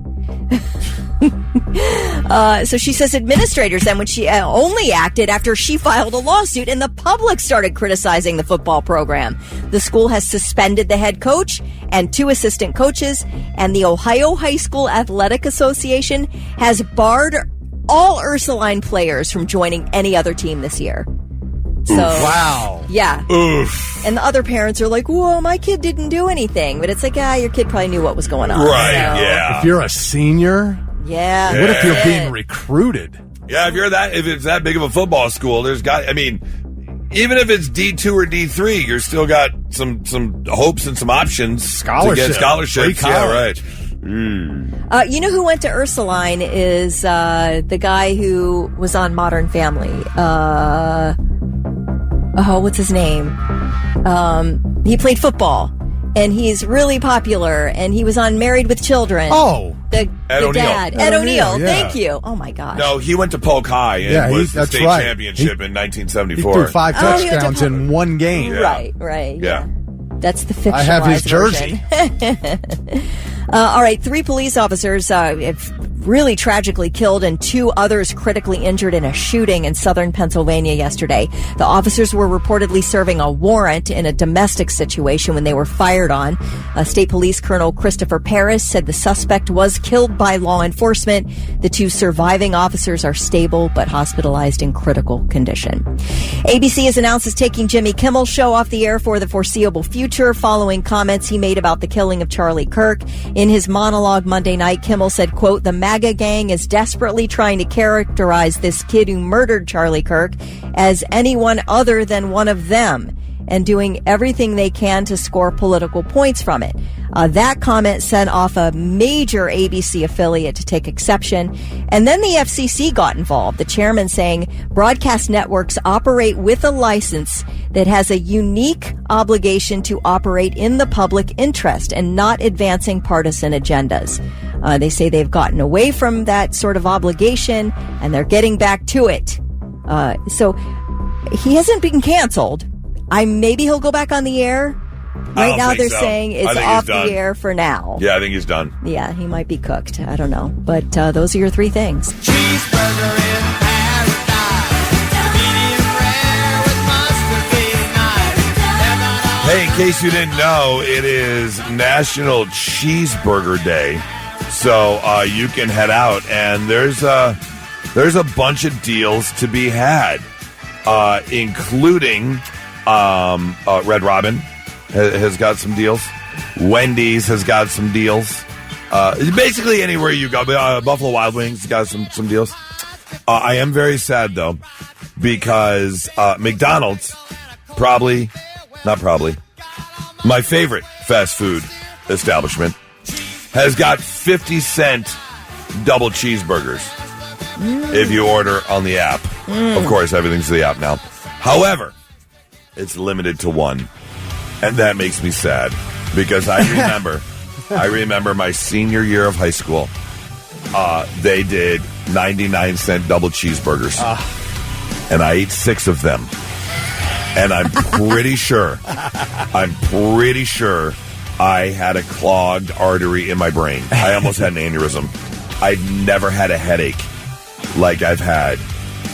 So she says administrators then, when she only acted after she filed a lawsuit and the public started criticizing the football program. The school has suspended the head coach and 2 assistant coaches, and the Ohio High School Athletic Association has barred all Ursuline players from joining any other team this year. So, wow. Yeah. Oof. And the other parents are like, "Whoa, my kid didn't do anything." But it's like, your kid probably knew what was going on. Right, so. yeah. If you're a senior, Yeah. what if you're being recruited? Yeah, if it's that big of a football school, even if it's D2 or D3, you're still got some hopes and some options to get scholarships. Yeah, right. You know who went to Ursuline is the guy who was on Modern Family. What's his name? He played football, and he's really popular, and he was on Married with Children. Oh. The dad. Ed O'Neill. Yeah. Thank you. Oh, my gosh. No, he went to Polk High and was the state championship in 1974. He threw 5 touchdowns in one game. Yeah. Right. Yeah. That's the fictionalized I have his jersey. All right, 3 police officers have really tragically killed and 2 others critically injured in a shooting in southern Pennsylvania yesterday. The officers were reportedly serving a warrant in a domestic situation when they were fired on. State Police Colonel Christopher Paris said the suspect was killed by law enforcement. The 2 surviving officers are stable but hospitalized in critical condition. ABC has announced it's taking Jimmy Kimmel's show off the air for the foreseeable future following comments he made about the killing of Charlie Kirk. In his monologue Monday night, Kimmel said, quote, "The MAGA gang is desperately trying to characterize this kid who murdered Charlie Kirk as anyone other than one of them and doing everything they can to score political points from it." That comment sent off a major ABC affiliate to take exception. And then the FCC got involved, the chairman saying broadcast networks operate with a license that has a unique obligation to operate in the public interest and not advancing partisan agendas. They say they've gotten away from that sort of obligation and they're getting back to it. So he hasn't been canceled. Maybe he'll go back on the air. Right now they're saying it's off the air for now. Yeah, I think he's done. Yeah, he might be cooked. I don't know. But those are your 3 things. Cheeseburger in paradise. Medium rare with mustard being nice. Hey, in case you didn't know, it is National Cheeseburger Day. So you can head out, and there's a bunch of deals to be had, including Red Robin has got some deals. Wendy's has got some deals. Basically anywhere you go. Buffalo Wild Wings has got some deals. I am very sad, though, because McDonald's, my favorite fast food establishment, has got 50-cent double cheeseburgers if you order on the app. Of course, everything's the app now. However, it's limited to 1. And that makes me sad because I remember my senior year of high school. They did 99-cent double cheeseburgers. And I ate 6 of them. And I'm pretty sure I had a clogged artery in my brain. I almost had an aneurysm. I'd never had a headache like I've had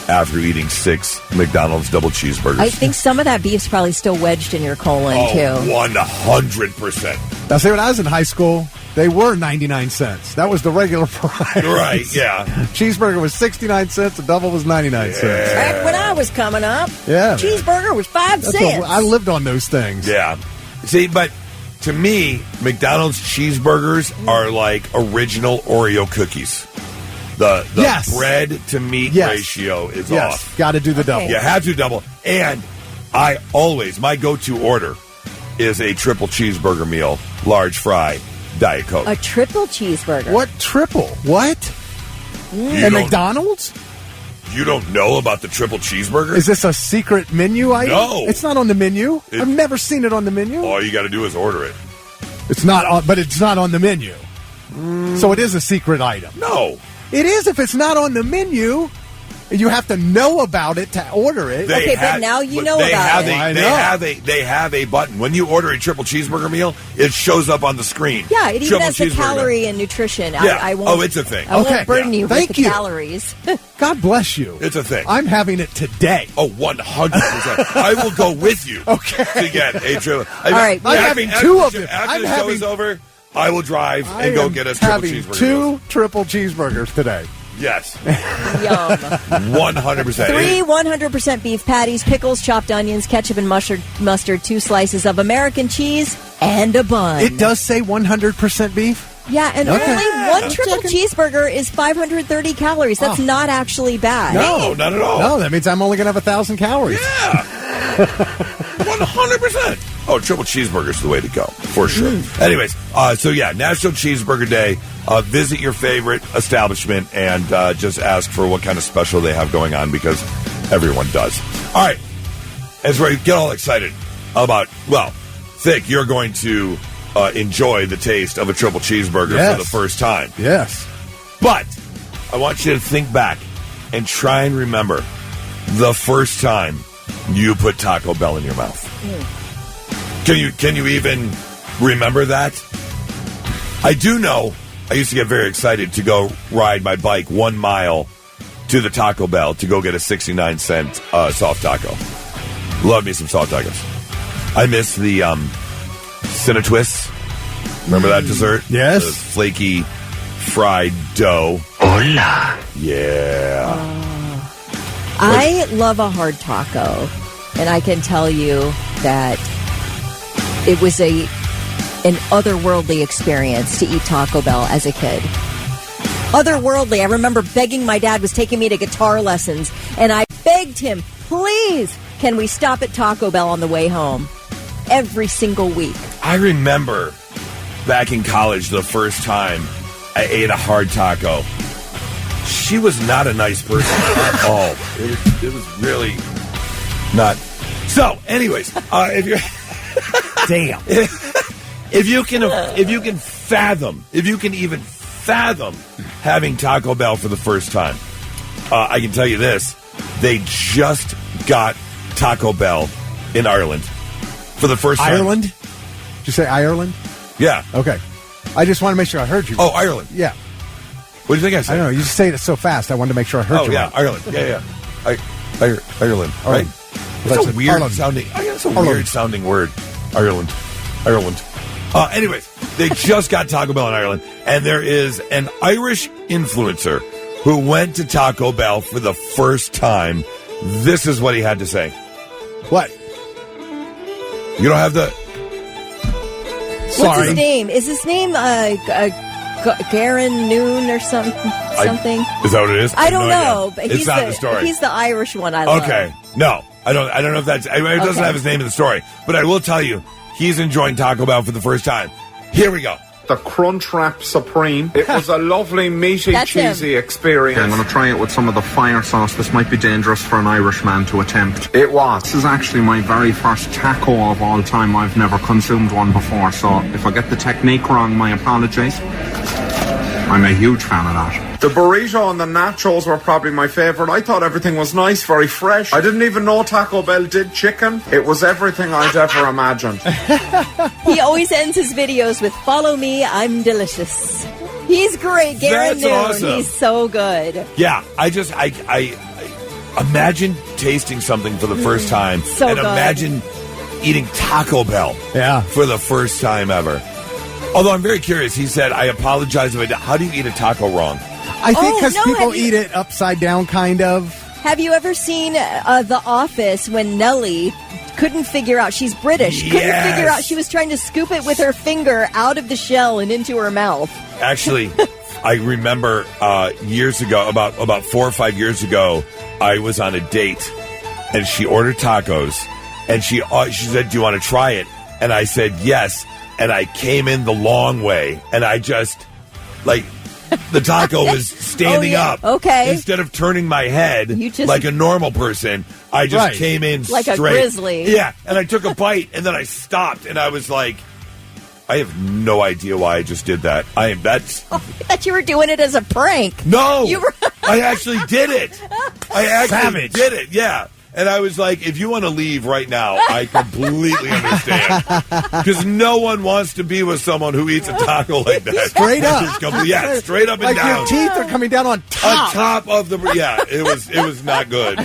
after eating 6 McDonald's double cheeseburgers. I think some of that beef's probably still wedged in your colon, too. 100%. Now, see, when I was in high school, they were 99 cents. That was the regular price. Right, yeah. Cheeseburger was 69 cents. A double was 99 cents. Back when I was coming up, Yeah. cheeseburger was 5 cents. I lived on those things. Yeah. See, but to me, McDonald's cheeseburgers are like original Oreo cookies. The Yes. bread to meat Yes. ratio is Yes, off. got to do the double. You have to double. And my go-to order is a triple cheeseburger meal, large fry, Diet Coke. A triple cheeseburger. What triple? What? You At don't- McDonald's? You don't know about the triple cheeseburger? Is this a secret menu item? No. It's not on the menu. I've never seen it on the menu. All you got to do is order it. It's not on, but it's not on the menu. So it is a secret item. No. It is if it's not on the menu. You have to know about it to order it. But now you know about it. They have a button. When you order a triple cheeseburger meal, it shows up on the screen. Yeah, it even Triple has the cheeseburger. calorie and nutrition. Yeah. I won't, It's a thing. I won't burden you Thank with the you. calories. God bless you. It's a thing. I'm having it today. Oh, 100%. I will go with you. Okay. To get a triple. All right. I'm having two of them. After I'm the show is over, I will drive and go get a triple having cheeseburger. 2 triple cheeseburgers today. Yes. Yum. 100%. 3 100% beef patties, pickles, chopped onions, ketchup and mustard, 2 slices of American cheese, and a bun. It does say 100% beef? Yeah, and Okay. only one triple cheeseburger is 530 calories. That's not actually bad. No, not at all. No, that means I'm only going to have 1,000 calories. Yeah. 100%. Oh, triple cheeseburger is the way to go, for sure. Anyways, so yeah, National Cheeseburger Day. Visit your favorite establishment and just ask for what kind of special they have going on because everyone does. All right. As we get all excited about, think you're going to enjoy the taste of a triple cheeseburger for the first time. Yes. But I want you to think back and try and remember the first time you put Taco Bell in your mouth. Can you even remember that? I do know I used to get very excited to go ride my bike 1 mile to the Taco Bell to go get a 69-cent soft taco. Love me some soft tacos. I miss the Cinetwists. Remember that dessert? Yes. The flaky fried dough. Hola. Yeah. I love a hard taco, and I can tell you that it was an otherworldly experience to eat Taco Bell as a kid. Otherworldly. I remember begging my dad was taking me to guitar lessons, and I begged him, please, can we stop at Taco Bell on the way home? Every single week. I remember back in college the first time I ate a hard taco. She was not a nice person at all. It was really not. So, anyways, if you're damn, if you can even fathom having Taco Bell for the first time, I can tell you this: they just got Taco Bell in Ireland for the first time. Ireland? Did you say Ireland? Yeah. Okay. I just want to make sure I heard you. Oh, Ireland. Yeah. What do you think I said? I don't know. You just say it so fast. I wanted to make sure I heard you. Oh, yeah, right. Ireland. Yeah. Ireland. Right? Ireland. That's a weird Ireland. sounding. That's a Ireland. weird sounding word. Ireland. Anyways, they just got Taco Bell in Ireland, and there is an Irish influencer who went to Taco Bell for the first time. This is what he had to say. What? You don't have the. What's his name? Is his name Garen Noon or something? Is that what it is? I don't know. idea. But It's not the story. He's the Irish one I love. Okay. No, I don't know if that's. It doesn't have his name in the story, but I will tell you, he's enjoying Taco Bell for the first time. Here we go. The Crunch Wrap Supreme. It was a lovely, meaty, That's cheesy experience. I'm going to try it with some of the fire sauce. This might be dangerous for an Irishman to attempt. It was. This is actually my very first taco of all time. I've never consumed one before, so if I get the technique wrong, my apologies. I'm a huge fan of that. The burrito and the nachos were probably my favourite. I thought everything was nice, very fresh. I didn't even know Taco Bell did chicken. It was everything I'd ever imagined. He always ends his videos with, follow me, I'm delicious. He's great. Garen That's Noon. awesome. He's so good. Yeah, imagine tasting something for the first time. So and good. imagine eating Taco Bell for the first time ever. Although I'm very curious, he said, I apologize if I did. How do you eat a taco wrong? I think because people eat it upside down, kind of. Have you ever seen The Office when Nellie couldn't figure out, she's British, couldn't figure out, she was trying to scoop it with her finger out of the shell and into her mouth. Actually, I remember years ago, about 4 or 5 years ago, I was on a date, and she ordered tacos, and she said, do you want to try it? And I said, yes. And I came in the long way, and I just, the taco was standing up. Okay. Instead of turning my head like a normal person, I just came in like straight. Like a grizzly. Yeah, and I took a bite, and then I stopped, and I was like, I have no idea why I just did that. I thought you were doing it as a prank. No, I actually did it. I actually did it, yeah. And I was like, if you want to leave right now, I completely understand. Because no one wants to be with someone who eats a taco like that. Straight up. Straight up and down. Like your teeth are coming down on top. On top of the... Yeah, it was not good.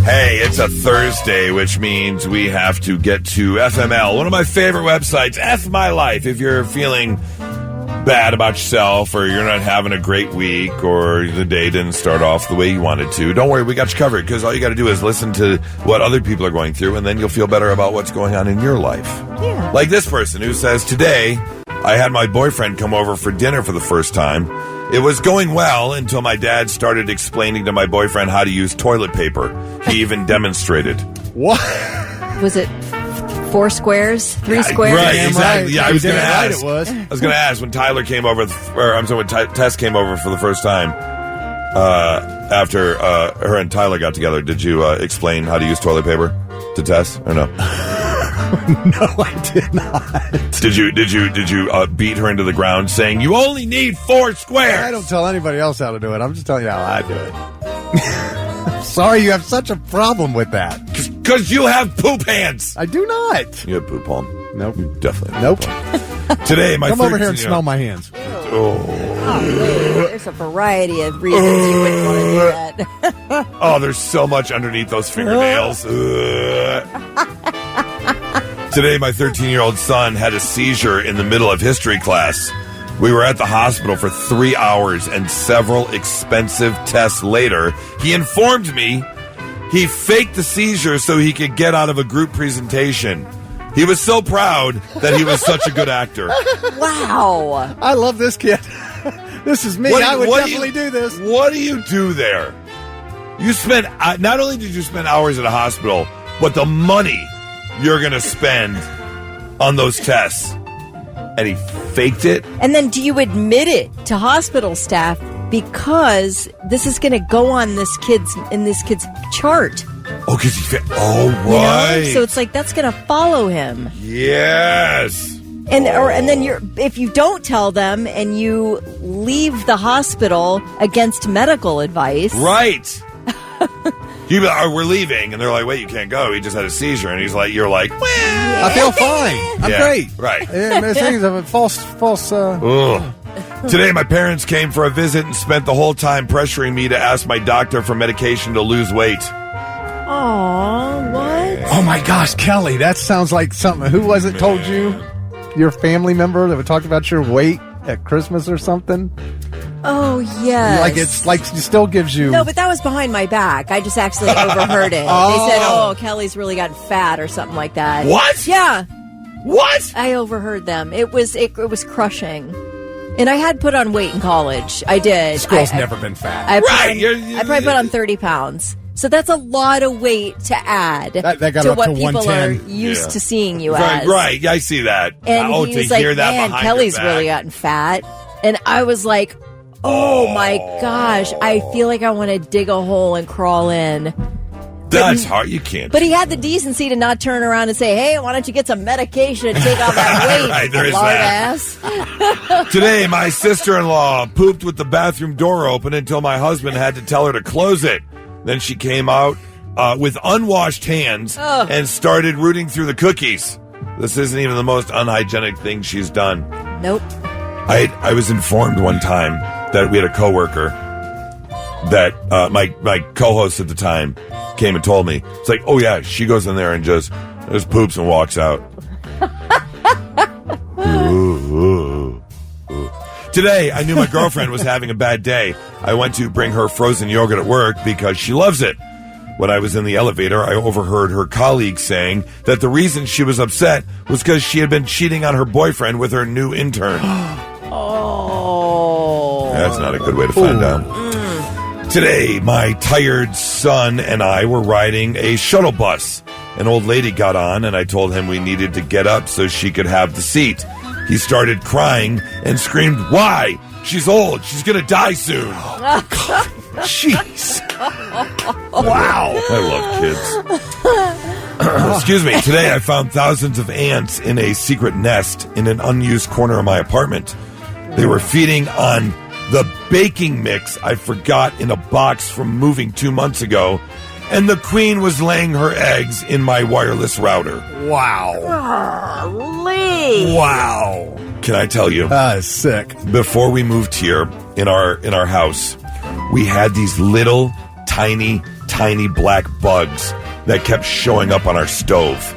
Hey, it's a Thursday, which means we have to get to FML, one of my favorite websites, F My Life. If you're feeling bad about yourself or you're not having a great week or the day didn't start off the way you wanted to, don't worry, we got you covered, because all you got to do is listen to what other people are going through, and then you'll feel better about what's going on in your life. Yeah. Like this person who says, today I had my boyfriend come over for dinner for the first time. It was going well until my dad started explaining to my boyfriend how to use toilet paper. He even demonstrated. What? Was it 4 squares? 3 squares? Right, exactly. Yeah, I was going to ask. It was. I was going to ask when Tyler came over, when Tess came over for the first time, after her and Tyler got together, did you explain how to use toilet paper to Tess or no? No, I did not. Did you beat her into the ground saying you only need 4 squares? I don't tell anybody else how to do it. I'm just telling you how I do it. Sorry, you have such a problem with that. Because you have poop hands. I do not. You have poop palm. Nope. You definitely have nope. Poop palm. Today, my come over here and smell my hands. There's a variety of reasons you wouldn't want to do that. Oh, there's so much underneath those fingernails. Today, my 13-year-old son had a seizure in the middle of history class. We were at the hospital for 3 hours, and several expensive tests later, he informed me he faked the seizure so he could get out of a group presentation. He was so proud that he was such a good actor. Wow. I love this kid. This is me. I would definitely do this. What do you do there? You spent, not only did you spend hours at a hospital, but the money you're going to spend on those tests. And he faked it? And then do you admit it to hospital staff because this is going to go on this kid's chart? Oh, because he right. You know? So it's like that's going to follow him. Yes. And then if you don't tell them and you leave the hospital against medical advice, right? We're leaving, and they're like, "Wait, you can't go. He just had a seizure," and you're like, "Well, I feel fine. I'm great." Right? Things of a false. Today, my parents came for a visit and spent the whole time pressuring me to ask my doctor for medication to lose weight. Aw, what? Oh my gosh, Kelly, that sounds like something. Who was it told you? Your family member that would talk about your weight at Christmas or something? Oh, yes. Like it's like it still gives you... No, but that was behind my back. I just actually overheard it. They said, Kelly's really gotten fat or something like that. What? Yeah. What? I overheard them. It was crushing. And I had put on weight in college. I did. This girl's never been fat. I probably put on 30 pounds. So that's a lot of weight to add that got to up what to people 110. are used to seeing you as. Right, I see that. And he was like, man, Kelly's really gotten fat. And I was like, oh my gosh, I feel like I want to dig a hole and crawl in. That's hard. You can't. But he had the decency to not turn around and say, hey, why don't you get some medication and take off that weight, right, there is lard that. ass. Today, my sister-in-law pooped with the bathroom door open until my husband had to tell her to close it. Then she came out with unwashed hands and started rooting through the cookies. This isn't even the most unhygienic thing she's done. Nope. I was informed one time that we had a coworker that my co-host at the time came and told me. It's like, oh yeah, she goes in there and just poops and walks out. Today, I knew my girlfriend was having a bad day. I went to bring her frozen yogurt at work because she loves it. When I was in the elevator, I overheard her colleague saying that the reason she was upset was because she had been cheating on her boyfriend with her new intern. That's not a good way to find out. Today, my tired son and I were riding a shuttle bus. An old lady got on, and I told him we needed to get up so she could have the seat. He started crying and screamed, "Why? She's old. She's going to die soon." Jeez. Wow. I love kids. Excuse me. Today, I found thousands of ants in a secret nest in an unused corner of my apartment. They were feeding on the baking mix I forgot in a box from moving 2 months ago, and the queen was laying her eggs in my wireless router. Wow. Lee. Wow. Can I tell you? Sick. Before we moved here in our house, we had these little tiny black bugs that kept showing up on our stove.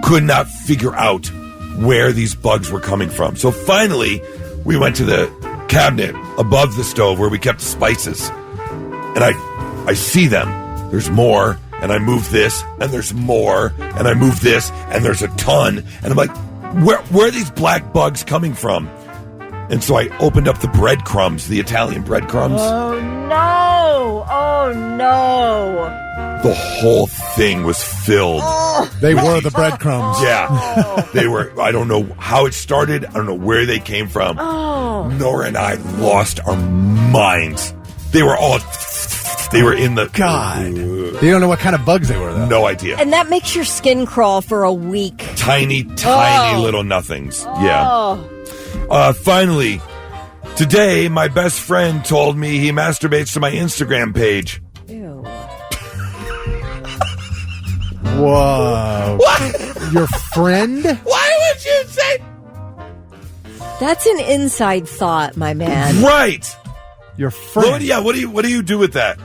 Could not figure out where these bugs were coming from. So finally, we went to the cabinet above the stove where we kept the spices. And I see them. There's more. And I move this, and there's more. And I move this, and there's a ton. And I'm like, where are these black bugs coming from? And so I opened up the breadcrumbs, the Italian breadcrumbs. Oh, no. Oh, no. The whole thing was filled. They were the breadcrumbs. Yeah. They were. I don't know how it started. I don't know where they came from. Nora and I lost our minds. They were in the... God. You don't know what kind of bugs they were, though. No idea. And that makes your skin crawl for a week. Tiny little nothings. Yeah. Finally, today, my best friend told me he masturbates to my Instagram page. Ew. Whoa. What? Your friend? Why would you say... That's an inside thought, my man. Right. Your friend. Well, yeah, what do you do with that?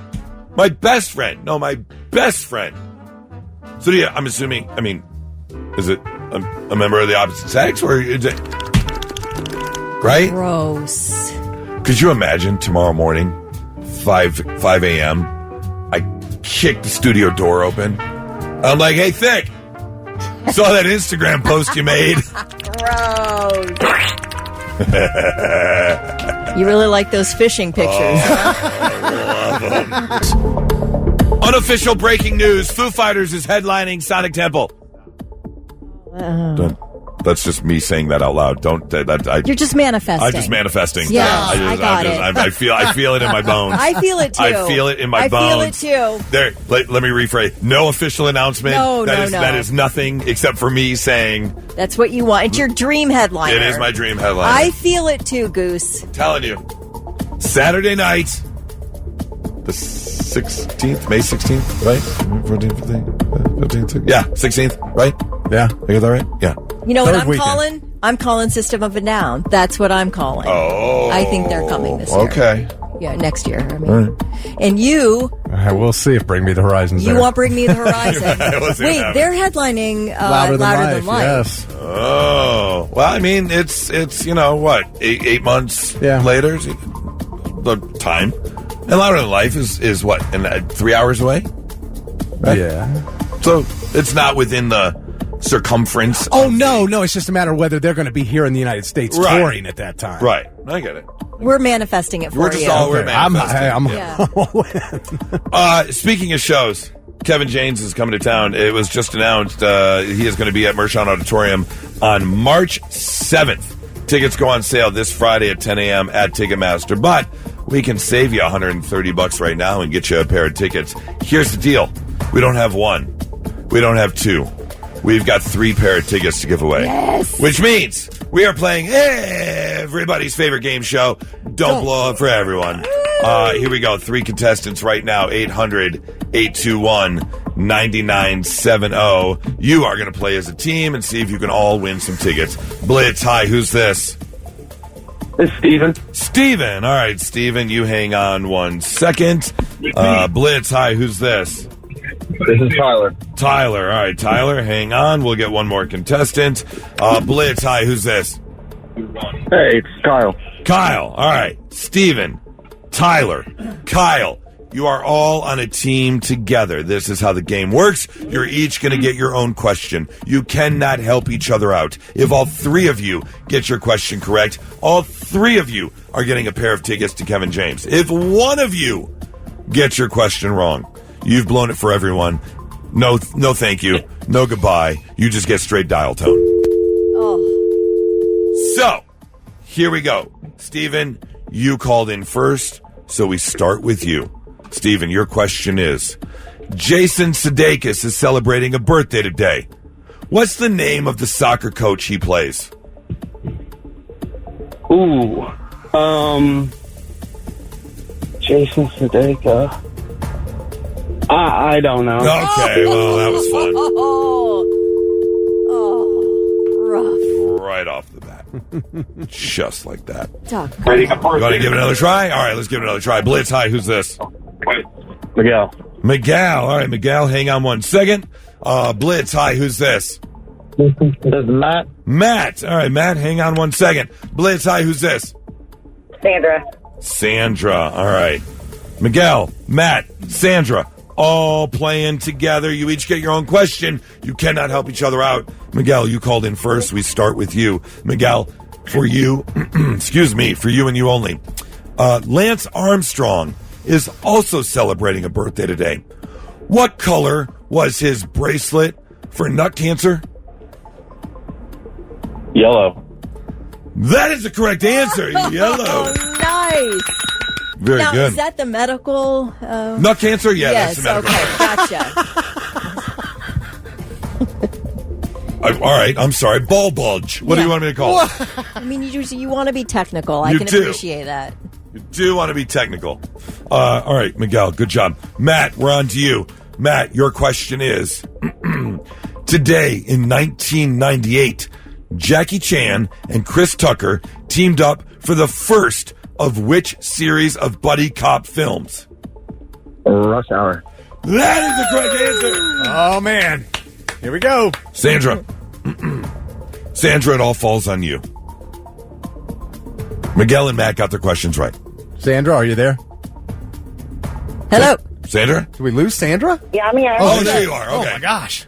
My best friend. No, my best friend. So yeah, I'm assuming, is it a member of the opposite sex, or is it... Right? Gross. Could you imagine tomorrow morning, 5 a.m., I kick the studio door open. I'm like, hey, Thick, saw that Instagram post you made. Gross. You really like those fishing pictures, I love them. Unofficial breaking news. Foo Fighters is headlining Sonic Temple. That's just me saying that out loud. You're just manifesting. I'm just manifesting. Yeah, I got it. I feel it in my bones. I feel it too. I feel it in my bones. I feel it too. There. Let me rephrase. No official announcement. No. That is nothing except for me saying. That's what you want. It's your dream headliner. It is my dream headliner. I feel it too, Goose. Telling you. Saturday night, the 16th, May 16th, right? 14th, 15th. Yeah, 16th, right? Yeah. I got that right? Yeah. You know what I'm calling? I'm calling System of a Down. That's what I'm calling. Oh. I think they're coming this year. Okay. Yeah, next year. All right. And you... We'll see if Bring Me the Horizon's there. You want Bring Me the Horizon. Wait, they're headlining Louder Than Life. Yes. Oh. Well, it's you know, what, 8 months later? The time. And Louder Than Life is what, 3 hours away? Right? Yeah. So it's not within the circumference. Oh, no. It's just a matter of whether they're going to be here in the United States touring at that time. Right. I get it. We're manifesting it for We're just you. We're manifesting. I'm speaking of shows, Kevin James is coming to town. It was just announced he is going to be at Mershon Auditorium on March 7th. Tickets go on sale this Friday at 10 a.m. at Ticketmaster, but we can save you $130 right now and get you a pair of tickets. Here's the deal. We don't have one. We don't have two. We've got 3 pair of tickets to give away. Yes. Which means we are playing everybody's favorite game show, Don't Blow Up for Everyone. Here we go. 3 contestants right now, 800-821-9970. You are going to play as a team and see if you can all win some tickets. Blitz, hi, who's this? It's Steven. Steven. All right, Steven, you hang on 1 second. Blitz, hi, who's this? This is Tyler. Tyler. All right, Tyler, hang on. We'll get one more contestant. Blitz, hi, who's this? Hey, it's Kyle. Kyle. All right, Steven, Tyler, Kyle. You are all on a team together. This is how the game works. You're each going to get your own question. You cannot help each other out. If all three of you get your question correct, all three of you are getting a pair of tickets to Kevin James. If one of you gets your question wrong, you've blown it for everyone. No thank you. No goodbye. You just get straight dial tone. Oh. So, here we go. Steven, you called in first, so we start with you. Steven, your question is, Jason Sudeikis is celebrating a birthday today. What's the name of the soccer coach he plays? Ooh. Jason Sudeikis. I don't know. Okay, well, that was fun. Rough. Right off the bat. Just like that. Tough. You want to give it another try? All right, let's give it another try. Blitz, hi, who's this? Miguel. Miguel. All right, Miguel, hang on 1 second. Blitz, hi, who's this? This is Matt. Matt. All right, Matt, hang on 1 second. Blitz, hi, who's this? Sandra. Sandra. All right. Miguel, Matt, Sandra, all playing together. You each get your own question. You cannot help each other out. Miguel, you called in first. We start with you. Miguel, for you, excuse me, for you and you only. Lance Armstrong is also celebrating a birthday today. What color was his bracelet for nut cancer? Yellow. That is the correct answer. Yellow. Oh, nice. Very now, good. Is that the medical? Nut cancer? Yeah, yes, that's the medical. Okay, gotcha. All right, I'm sorry. Ball bulge. What do you want me to call it? I mean, you want to be technical. I You can do. appreciate that. You do want to be technical. All right, Miguel, good job. Matt, we're on to you. Matt, your question is, today in 1998, Jackie Chan and Chris Tucker teamed up for the first of which series of buddy cop films? Rush Hour. That is the correct answer. Oh, man. Here we go. Sandra. Sandra, it all falls on you. Miguel and Matt got their questions right. Sandra, are you there? Hello. Sandra? Did we lose Sandra? Yeah, I'm here. Oh, there you are. Okay. Oh, my gosh.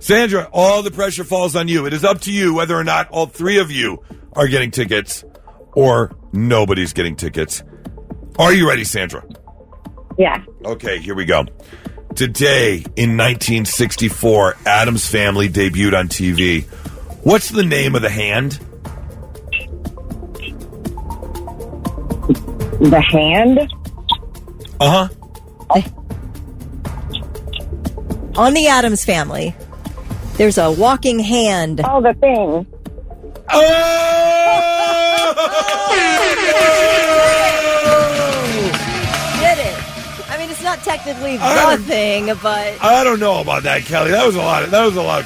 Sandra, all the pressure falls on you. It is up to you whether or not all three of you are getting tickets or nobody's getting tickets. Are you ready, Sandra? Yeah. Okay, here we go. Today, in 1964, Addams Family debuted on TV. What's the name of the hand? The hand? Uh-huh. On the Addams Family, there's a walking hand. Oh, the thing. Did it? I mean, it's not technically the thing, but I don't know about that, Kelly. That was a lot of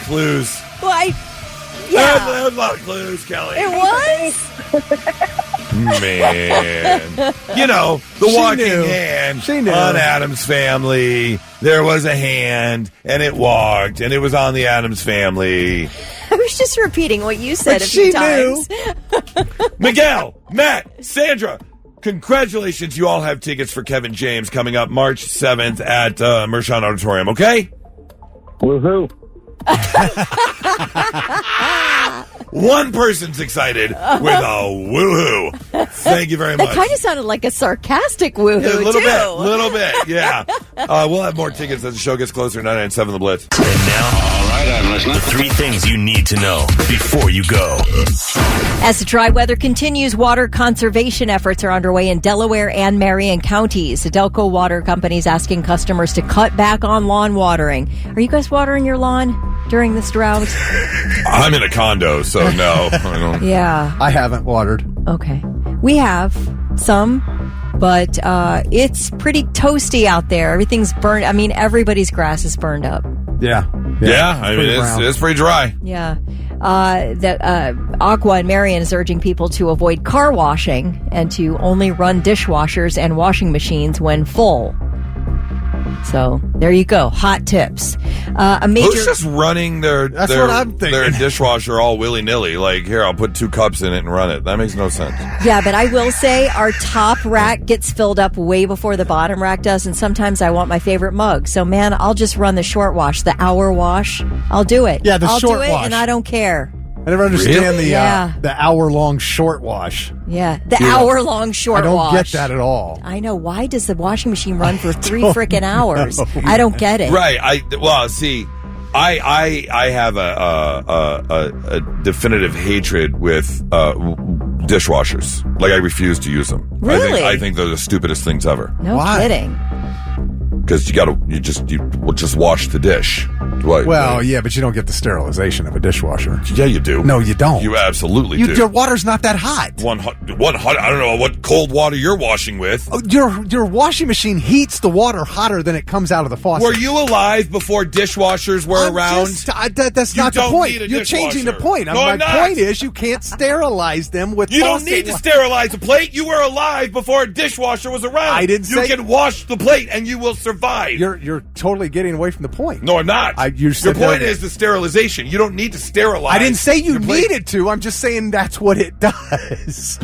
clues. well, That was a lot of clues, Kelly. it was. Man. You know, the walking knew. hand She knew. on Addams Family. There was a hand, and it walked, and it was on the Addams Family. I was just repeating what you said But a few she times. Miguel, Matt, Sandra, congratulations. You all have tickets for Kevin James coming up March 7th at Mershon Auditorium, okay? Woohoo. One person's excited with a woohoo. Thank you very much. That kind of sounded like a sarcastic woohoo, Yeah, too. little bit, yeah. We'll have more tickets as the show gets closer. 99.7 The Blitz. And now, all right, I'm listening. The three things you need to know before you go. As the dry weather continues, water conservation efforts are underway in Delaware and Marion counties. The Delco Water Company is asking customers to cut back on lawn watering. Are you guys watering your lawn during this drought? I'm in a condo, so no. I don't. Yeah. I haven't watered. Okay. We have some, but it's pretty toasty out there. Everything's burned. I mean, everybody's grass is burned up. Yeah. Yeah, I mean, Pretty brown. it's pretty dry. Yeah. Aqua and Marion is urging people to avoid car washing and to only run dishwashers and washing machines when full. So there you go. Hot tips. Who's just running what I'm thinking. their dishwasher all willy-nilly? Like, here, I'll put 2 cups in it and run it. That makes no sense. Yeah, but I will say our top rack gets filled up way before the bottom rack does, and sometimes I want my favorite mug. So, man, I'll just run the short wash, the hour wash. I'll do it. Yeah, I'll short do it, wash. and I don't care. I never understand Really? the hour-long short wash. Yeah, the hour-long short wash. I don't get that at all. I know. Why does the washing machine run for 3 freaking hours? I don't get it. Right. I have a definitive hatred with dishwashers. Like, I refuse to use them. Really? I think they're the stupidest things ever. No kidding. Because you just wash the dish. Yeah, but you don't get the sterilization of a dishwasher. Yeah, you do. No, you don't. You absolutely do. Your water's not that hot. One hot. I don't know what cold water you're washing with. Oh, your washing machine heats the water hotter than it comes out of the faucet. Were you alive before dishwashers were around? That's not the point. You're changing the point. No, My I'm not. point is you can't sterilize them with You don't faucet need to water. sterilize a plate. You were alive before a dishwasher was around. I didn't say- You can wash the plate and you will survive. You're totally getting away from the point. No, I'm not. Your point is the sterilization. You don't need to sterilize. I didn't say you your plate. needed to. I'm just saying that's what it does.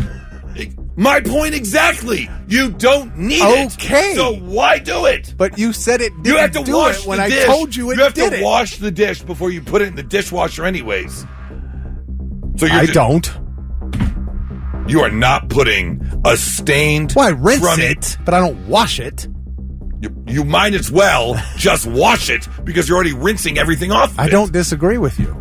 My point exactly. You don't need it. Okay. So why do it? But you said it didn't You have to do wash it when the I dish. told you it You have did to it. wash the dish before you put it in the dishwasher anyways. So I don't. You are not putting a stained... Well, I rinse crummy- it, but I don't wash it. You might as well just wash it because you're already rinsing everything off of I it. don't disagree with you.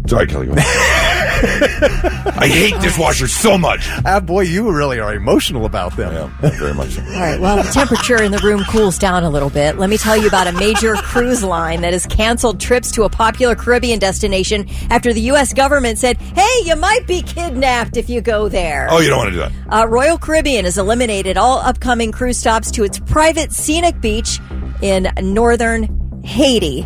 Sorry, Kelly. Go ahead. I hate dishwashers so much. Boy, you really are emotional about them. Yeah, very much so. All right, well, the temperature in the room cools down a little bit. Let me tell you about a major cruise line that has canceled trips to a popular Caribbean destination after the U.S. government said, hey, you might be kidnapped if you go there. Oh, you don't want to do that. Royal Caribbean has eliminated all upcoming cruise stops to its private scenic beach in northern Haiti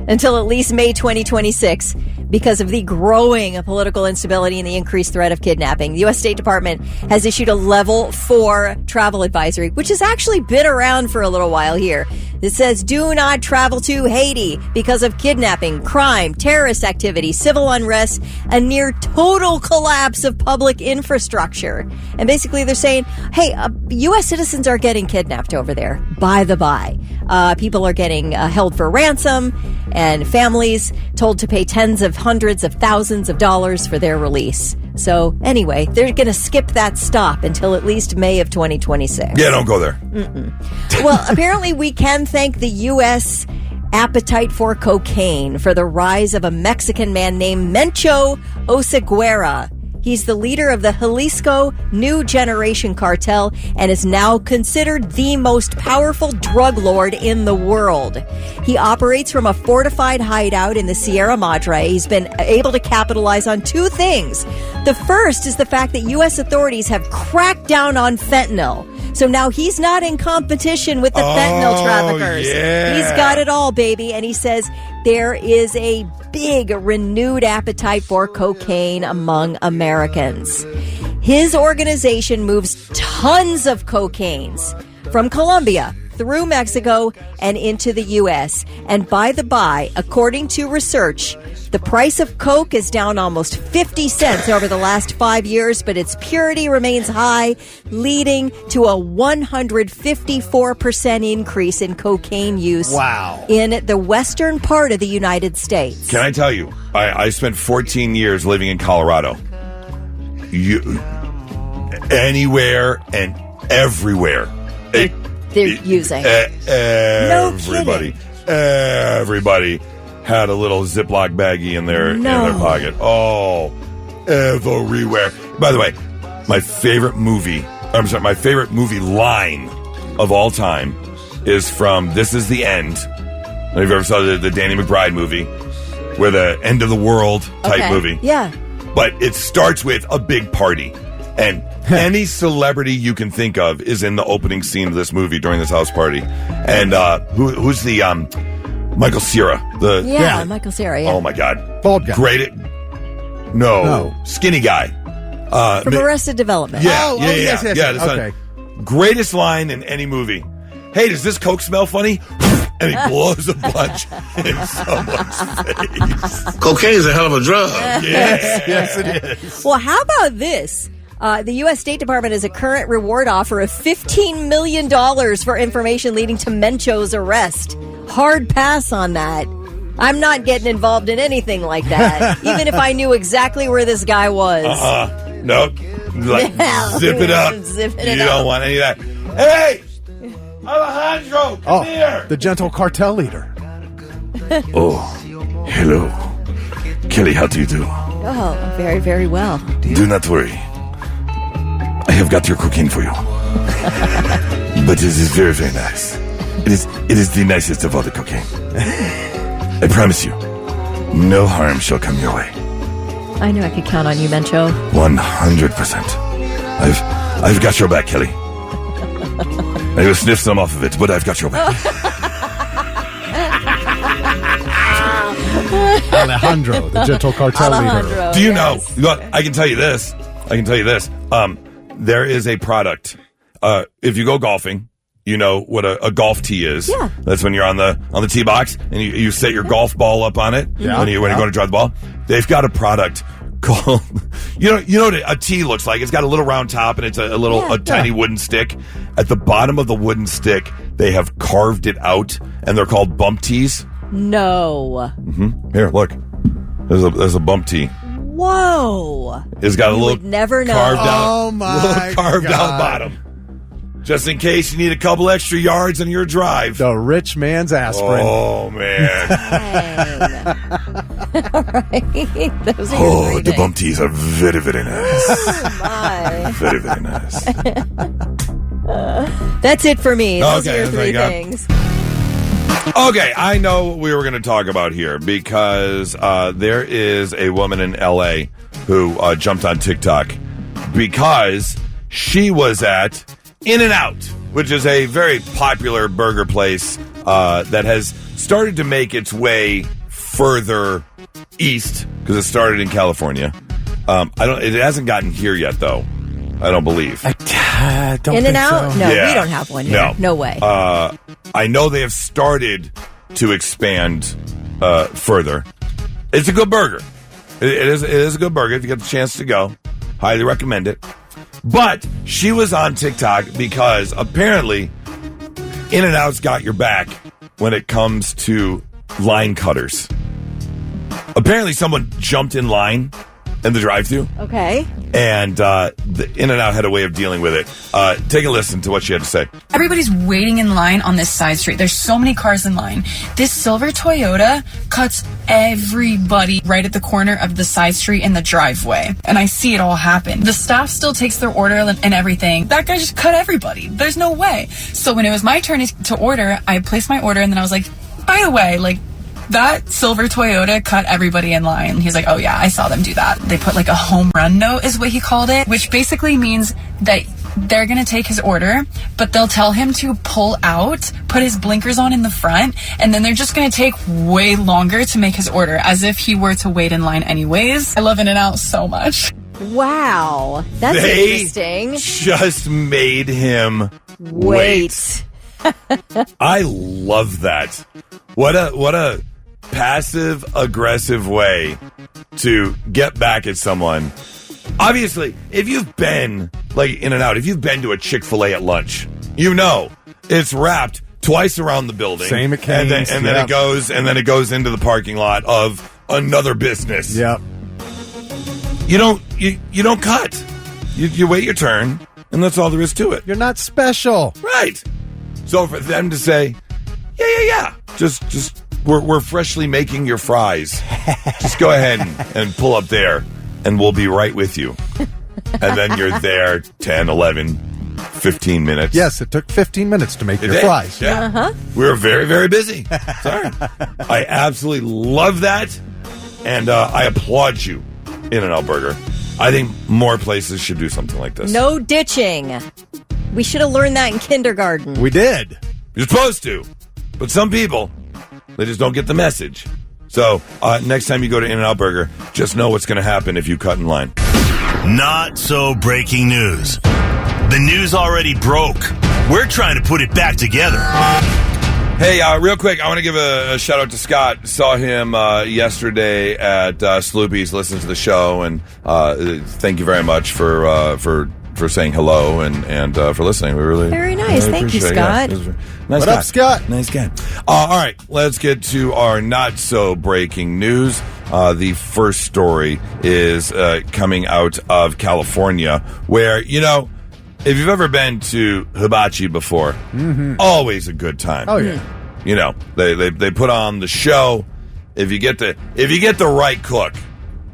until at least May 2026 because of the growing political instability and the increased threat of kidnapping. The U.S. State Department has issued a level 4 travel advisory, which has actually been around for a little while here. It says, do not travel to Haiti because of kidnapping, crime, terrorist activity, civil unrest, a near total collapse of public infrastructure. And basically they're saying, hey, U.S. citizens are getting kidnapped over there, by the by. People are getting held for ransom, and families told to pay tens of hundreds of thousands of dollars for their release. So anyway, they're going to skip that stop until at least May of 2026. Yeah, don't go there. Well, apparently we can thank the U.S. appetite for cocaine for the rise of a Mexican man named Mencho Oseguera. He's the leader of the Jalisco New Generation Cartel and is now considered the most powerful drug lord in the world. He operates from a fortified hideout in the Sierra Madre. He's been able to capitalize on 2 things. The first is the fact that U.S. authorities have cracked down on fentanyl. So now he's not in competition with the fentanyl traffickers. Yeah. He's got it all, baby. And he says there is a big renewed appetite for cocaine among Americans. His organization moves tons of cocaines from Colombia through Mexico and into the U.S. And by the by, according to research, the price of coke is down almost 50 cents over the last 5 years, but its purity remains high, leading to a 154% increase in cocaine use in the western part of the United States. Can I tell you, I spent 14 years living in Colorado. Anywhere and everywhere. They're using. Everybody had a little Ziploc baggie in their pocket. Oh, everywhere. By the way, my favorite movie line of all time is from This Is the End. Have you ever saw the Danny McBride movie? Where the end of the world type movie. Yeah. But it starts with a big party. And any celebrity you can think of is in the opening scene of this movie during this house party. And who's the Michael Cera. Michael Cera, yeah. Oh, my God. Bald guy. Great. No. Skinny guy. From Arrested Development. Yes. That's okay. Greatest line in any movie. Hey, does this Coke smell funny? And he blows a bunch in someone's face. Cocaine's a hell of a drug. Yes, it is. Well, how about this? The U.S. State Department has a current reward offer of $15 million for information leading to Mencho's arrest. Hard pass on that. I'm not getting involved in anything like that, even if I knew exactly where this guy was. Nope. Zip it up. You don't want any of that. Hey! Alejandro, come here! The gentle cartel leader. Oh, hello. Kelly, how do you do? Oh, very, very well. Do not worry. I have got your cocaine for you. But it is very, very nice. It is the nicest of all the cocaine. I promise you, no harm shall come your way. I knew I could count on you, Mencho. 100%. I've got your back, Kelly. I will sniff some off of it, but I've got your back. Alejandro, the gentle cartel leader. Do you know? Look, I can tell you this. There is a product. If you go golfing, you know what a golf tee is. Yeah. That's when you're on the tee box and you set your golf ball up on it. Yeah. When you're going to drive the ball. They've got a product called, you know what a tee looks like. It's got a little round top and it's a tiny wooden stick. At the bottom of the wooden stick, they have carved it out, and they're called bump tees. No. Mm-hmm. Here, look. There's a bump tee. Whoa. It's got a little would never know. carved out bottom. Just in case you need a couple extra yards on your drive. The rich man's aspirin. Oh, man. All right. Those are the bump tees are very, very nice. Oh, my. Very, very nice. That's it for me. Those are your three things. Okay, I know what we were going to talk about here because there is a woman in L.A. who jumped on TikTok because she was at In-N-Out, which is a very popular burger place that has started to make its way further east because it started in California. It hasn't gotten here yet, though. I don't believe. I don't In-N-Out? think so. No, we don't have one here. No way. I know they have started to expand further. It's a good burger. It is a good burger. If you get the chance to go, highly recommend it. But she was on TikTok because apparently In-N-Out's got your back when it comes to line cutters. Apparently someone jumped in line in the drive-thru. Okay. And the In-N-Out had a way of dealing with it. Take a listen to what she had to say. Everybody's waiting in line on this side street. There's so many cars in line. This silver Toyota cuts everybody right at the corner of the side street in the driveway. And I see it all happen. The staff still takes their order and everything. That guy just cut everybody. There's no way. So when it was my turn to order, I placed my order and then I was like, by the way, that silver Toyota cut everybody in line. He's like, oh yeah, I saw them do that. They put a home run note is what he called it, which basically means that they're going to take his order, but they'll tell him to pull out, put his blinkers on in the front, and then they're just going to take way longer to make his order as if he were to wait in line anyways. I love In-N-Out so much. Wow. That's interesting. Just made him wait. I love that. What a passive aggressive way to get back at someone. Obviously, if you've been In-N-Out, if you've been to a Chick-fil-A at lunch, you know it's wrapped twice around the building. Same at Cane's, and then it goes into the parking lot of another business. Yep. You don't cut. You wait your turn, and that's all there is to it. You're not special. Right. So for them to say, yeah. Just we're freshly making your fries. Just go ahead and pull up there, and we'll be right with you. And then you're there 10, 11, 15 minutes. Yes, it took 15 minutes to make your fries. Yeah. Uh-huh. We were very, very busy. Sorry. I absolutely love that, and I applaud you, In-N-Out Burger. I think more places should do something like this. No ditching. We should have learned that in kindergarten. We did. You're supposed to. But some people They just don't get the message. So next time you go to In-N-Out Burger, just know what's going to happen if you cut in line. Not so breaking news. The news already broke. We're trying to put it back together. Hey, real quick, I want to give a shout out to Scott. Saw him yesterday at Sloopy's, listened to the show, and thank you very much for saying hello and for listening. We really very nice. Really thank you, Scott. Scott. Nice what guy. up, Scott? Nice guy. All right, let's get to our not so breaking news. The first story is coming out of California, where if you've ever been to Hibachi before, always a good time. Oh yeah. They put on the show. If you get the right cook,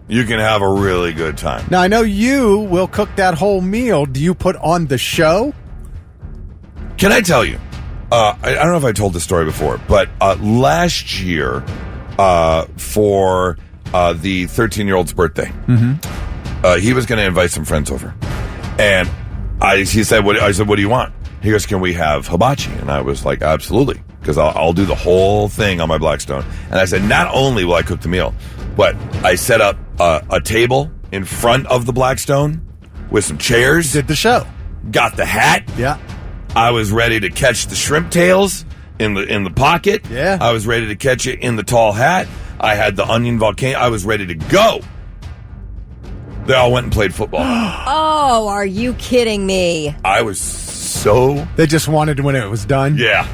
you can have a really good time. Now I know you will cook that whole meal. Do you put on the show? Can I tell you? I don't know if I told this story before, but last year for the 13-year-old's birthday, he was going to invite some friends over, and I said, what do you want? He goes, can we have hibachi? And I was like, absolutely, because I'll do the whole thing on my Blackstone. And I said, not only will I cook the meal, but I set up a table in front of the Blackstone with some chairs. Did the show. Got the hat. Yeah. I was ready to catch the shrimp tails in the pocket. Yeah. I was ready to catch it in the tall hat. I had the onion volcano. I was ready to go. They all went and played football. Oh, are you kidding me? I was so... They just wanted when it was done? Yeah.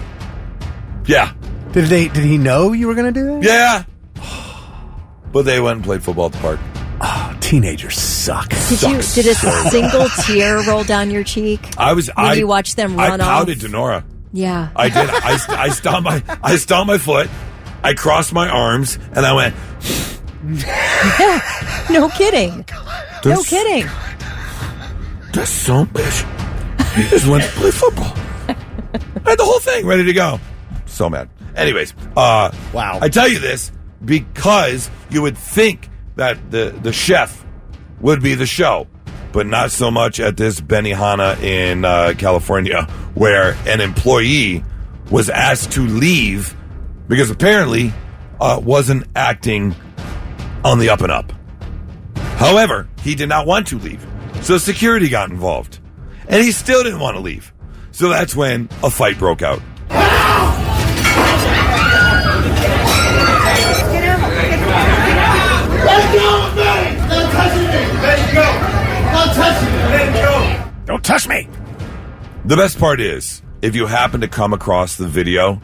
Yeah. Did he know you were going to do that? Yeah. But they went and played football at the park. Oh, teenagers suck. Did a single tear roll down your cheek? When you watched them run off? I pouted to Nora. Yeah. I did. I stomped my foot. I crossed my arms and I went... Yeah. No kidding. No kidding. That son of a bitch. He just went to play football. I had the whole thing ready to go. So mad. Anyways, wow. I tell you this because you would think that the chef would be the show, but not so much at this Benihana in California, where an employee was asked to leave because apparently wasn't acting on the up and up. However, he did not want to leave, so security got involved, and he still didn't want to leave. So that's when a fight broke out. Let go of me! Don't touch me! Let go! Don't touch me! Let go! Don't touch me! The best part is, if you happen to come across the video,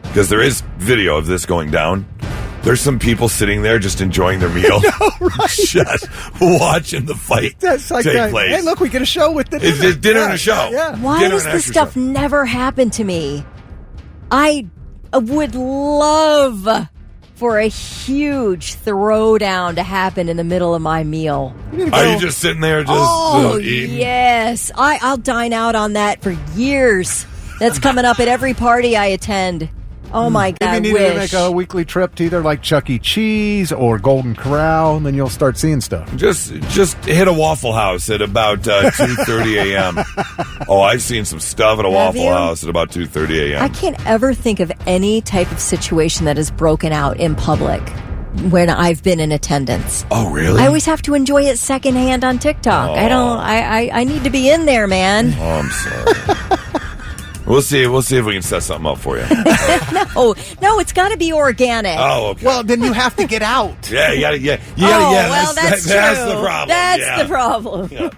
because there is video of this going down, there's some people sitting there just enjoying their meal. I know, right? Just watching the fight That's like take place. Hey, look, we get a show with the dinner. It's dinner and a show. Yeah. Why Dinner does and this extra stuff show. never happen to me? I would love for a huge throwdown to happen in the middle of my meal. Are you just sitting there just eating? Yes. I'll dine out on that for years. That's coming up at every party I attend. Oh, my God, Maybe you need to make a weekly trip to either like Chuck E. Cheese or Golden Corral, and then you'll start seeing stuff. Just hit a Waffle House at about 2:30 a.m. Oh, I've seen some stuff at a Waffle you? House at about 2:30 a.m. I can't ever think of any type of situation that has broken out in public when I've been in attendance. Oh, really? I always have to enjoy it secondhand on TikTok. I need to be in there, man. Oh, I'm sorry. We'll see if we can set something up for you. No, it's got to be organic. Oh, okay. Well, then you have to get out. Yeah, you gotta. Well, that's true. That's the problem. That's yeah. the problem. Yeah.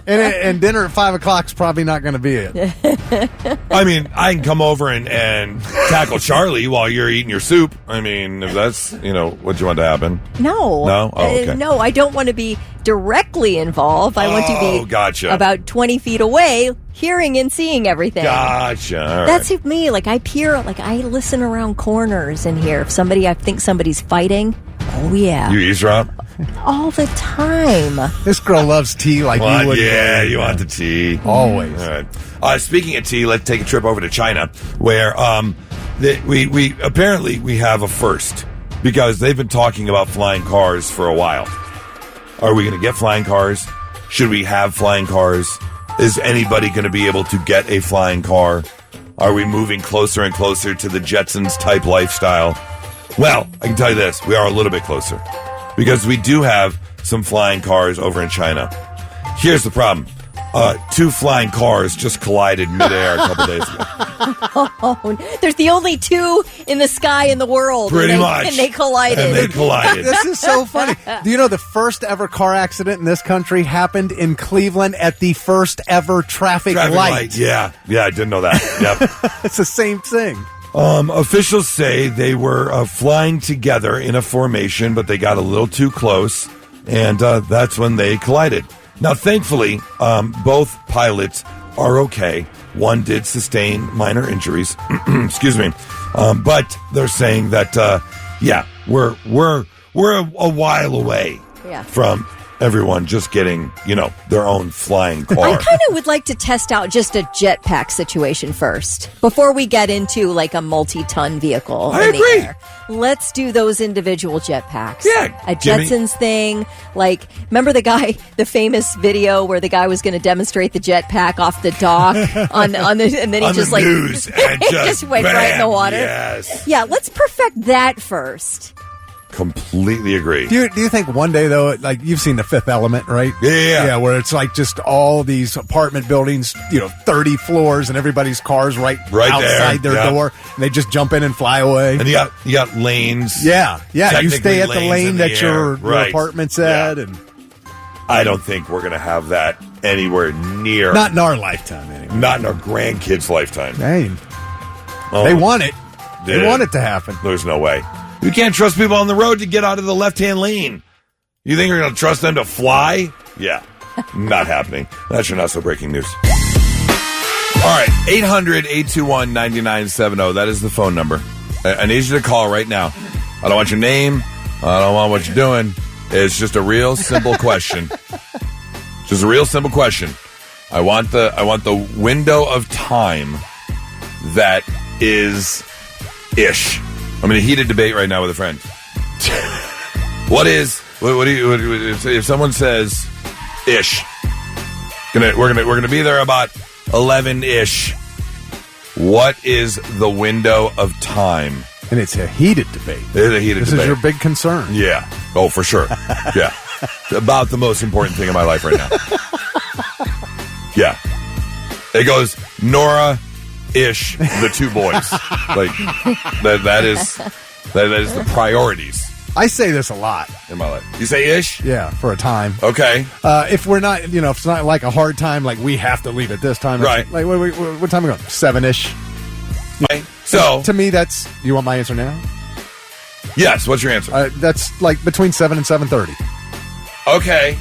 And dinner at 5 o'clock is probably not going to be it. I mean, I can come over and tackle Charlie while you're eating your soup. I mean, if that's what you want to happen. No. No? Oh, okay. No, I don't want to be directly involved. I want to be gotcha. about 20 feet away, hearing and seeing everything. Gotcha. All right. That's me. Like, I peer, like, I listen around corners in here. If I think somebody's fighting, oh, yeah. You eavesdrop? All the time. This girl loves tea like you would. Yeah, you want the tea. Always. All right. Speaking of tea, let's take a trip over to China, where we apparently have a first, because they've been talking about flying cars for a while. Are we going to get flying cars? Should we have flying cars? Is anybody going to be able to get a flying car? Are we moving closer and closer to the Jetsons type lifestyle? Well, I can tell you this. We are a little bit closer because we do have some flying cars over in China. Here's the problem. 2 flying cars just collided midair a couple days ago. Oh, there's the only 2 in the sky in the world. Pretty much. And they collided. This is so funny. Do you know the first ever car accident in this country happened in Cleveland at the first ever traffic light? Yeah, I didn't know that. Yep. It's the same thing. Officials say they were flying together in a formation, but they got a little too close, and that's when they collided. Now, thankfully, both pilots are okay. One did sustain minor injuries. Excuse me. But they're saying that, we're a while away from everyone just getting, their own flying car. I kind of would like to test out just a jetpack situation first before we get into like a multi-ton vehicle. I agree. The air. Let's do those individual jetpacks. Yeah. A Jetsons thing. Like, remember the famous video where the guy was going to demonstrate the jetpack off the dock and then he on just the news and just went bam, right in the water. Yes. Yeah, let's perfect that first. Completely agree. Do you think one day, though, like you've seen The Fifth Element, right? Yeah. Where it's like just all these apartment buildings, 30 floors and everybody's cars right outside their door. And they just jump in and fly away. And you got lanes. Yeah. You stay at the lane that your right. apartment's at. And I don't think we're going to have that anywhere near. Not in our lifetime, anyway. Not in our grandkids' lifetime. Hey, they want it. They want it to happen. There's no way. You can't trust people on the road to get out of the left-hand lane. You think you're going to trust them to fly? Yeah, not happening. That's your not-so-breaking news. All right, 800-821-9970. That is the phone number. I need you to call right now. I don't want your name. I don't want what you're doing. It's just a real simple question. Just a real simple question. I want the window of time that is ish. I'm in a heated debate right now with a friend. What do you if someone says ish? We're gonna be there about 11-ish. What is the window of time? And it's a heated debate. It is a heated debate. This is your big concern. Yeah. Oh, for sure. Yeah. It's about the most important thing in my life right now. Yeah. It goes Nora-ish, the 2 boys. Like that is the priorities. I say this a lot in my life. You say ish? Yeah, for a time. Okay. If we're not, if it's not like a hard time, like we have to leave at this time. Right. Like what time are we going? 7-ish. Okay. So to me, that's. You want my answer now? Yes. What's your answer? That's like between 7 and 7:30. Okay.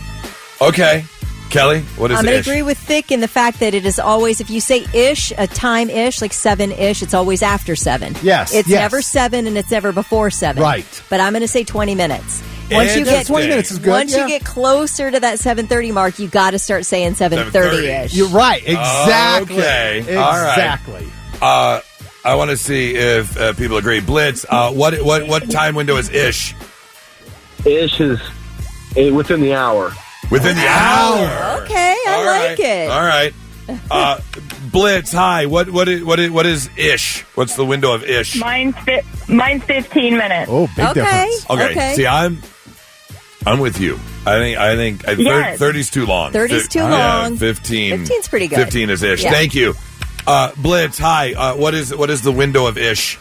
Kelly, what is I'm ish? going to agree with Thick in the fact that it is always, if you say ish, a time-ish, like 7-ish, it's always after 7. Yes. It's never 7 and it's never before 7. Right. But I'm going to say 20 minutes. Once you get 20 minutes is good. Once you get closer to that 7:30 mark, you got to start saying 7:30-ish. You're right. Exactly. Okay. Exactly. All right. I want to see if people agree. Blitz, what time window is ish? Ish is within the hour. Within the hour. Okay, I like it. All right. Blitz, hi. What is ish? What's the window of ish? Mine's 15 minutes. Oh, big difference. Okay. See, I'm with you. I think 30's too long. 30's too long. 15. 15's pretty good. 15 is ish. Yeah. Thank you. Blitz, hi. What is the window of ish?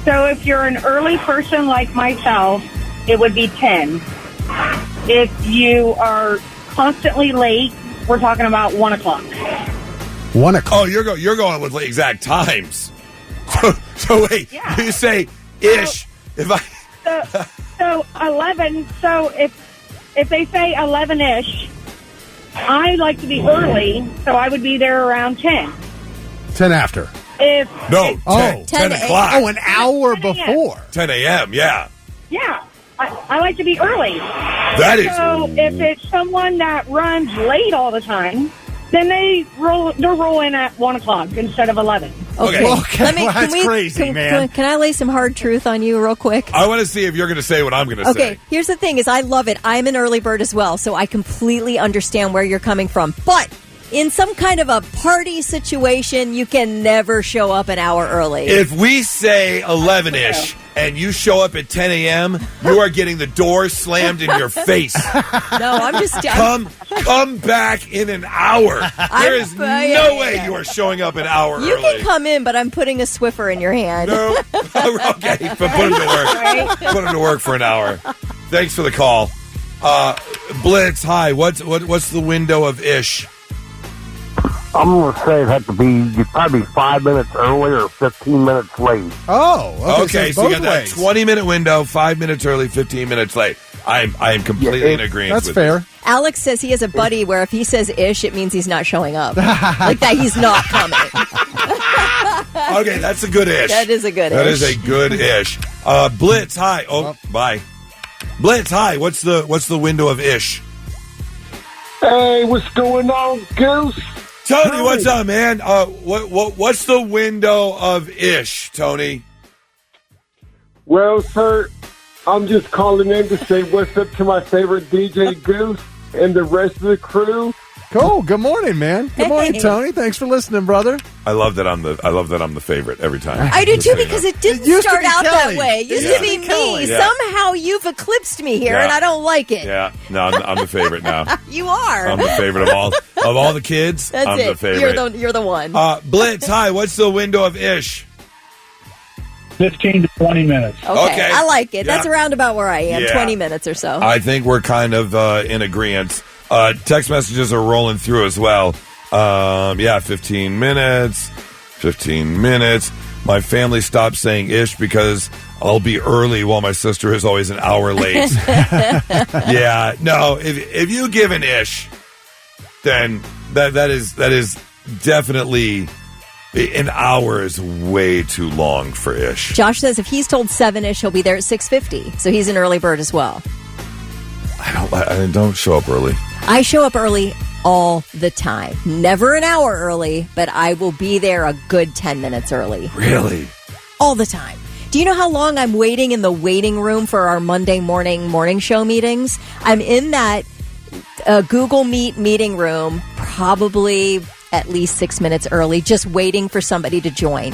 So if you're an early person like myself, it would be 10. If you are constantly late, we're talking about 1 o'clock. 1 o'clock. Oh, you're going with exact times. So wait, you say ish. So 11. So if they say 11-ish, I like to be early, so I would be there around 10. 10 after. 10 o'clock. Oh, an hour before. 10 a.m., yeah. Yeah. I like to be early. So if it's someone that runs late all the time, then they're rolling at 1 o'clock instead of 11. Okay. That's crazy, man. Can I lay some hard truth on you real quick? I want to see if you're going to say what I'm going to say. Okay, here's the thing is I love it. I'm an early bird as well, so I completely understand where you're coming from. But in some kind of a party situation, you can never show up an hour early. If we say 11-ish and you show up at 10 a.m., you are getting the door slammed in your face. No, I'm just... Come back in an hour. There is no way you are showing up an hour early. You can come in, but I'm putting a Swiffer in your hand. No. Okay, but put him to work. Right? Put him to work for an hour. Thanks for the call. Blitz, hi. What's the window of ish? I'm going to say it had to be probably 5 minutes early or 15 minutes late. Oh, okay. So you got that 20-minute window, 5 minutes early, 15 minutes late. I am completely in agreement with fair. this. Alex says he has a buddy where if he says ish, it means he's not showing up. Like that he's not coming. Okay, that's a good ish. That is a good ish. That is a good ish. Blitz, hi. Bye. Blitz, hi. What's the window of ish? Hey, what's going on, Goose? Tony, what's up, man? What's the window of ish, Tony? Well, sir, I'm just calling in to say what's up to my favorite DJ Goose and the rest of the crew. Cool. Good morning, man. Good morning, Tony. Thanks for listening, brother. I love that I'm the favorite every time. I do too, because it didn't start out that way. It used to be me. Yeah. Somehow you've eclipsed me here, and I don't like it. Yeah, no, I'm the favorite now. You are. I'm the favorite of all the kids. That's I'm it. the favorite. You're the one. Blitz, hi. What's the window of ish? 15 to 20 minutes. Okay. I like it. Yeah. That's around about where I am. Yeah. 20 minutes or so. I think we're kind of in agreement. Text messages are rolling through as well. 15 minutes. 15 minutes. My family stopped saying ish because I'll be early while my sister is always an hour late. Yeah, no, if you give an ish, then that is definitely... An hour is way too long for ish. Josh says if he's told 7-ish, he'll be there at 6:50. So he's an early bird as well. I don't show up early. I show up early all the time. Never an hour early, but I will be there a good 10 minutes early. Really? All the time. Do you know how long I'm waiting in the waiting room for our Monday morning show meetings? I'm in that Google Meet meeting room probably at least 6 minutes early, just waiting for somebody to join.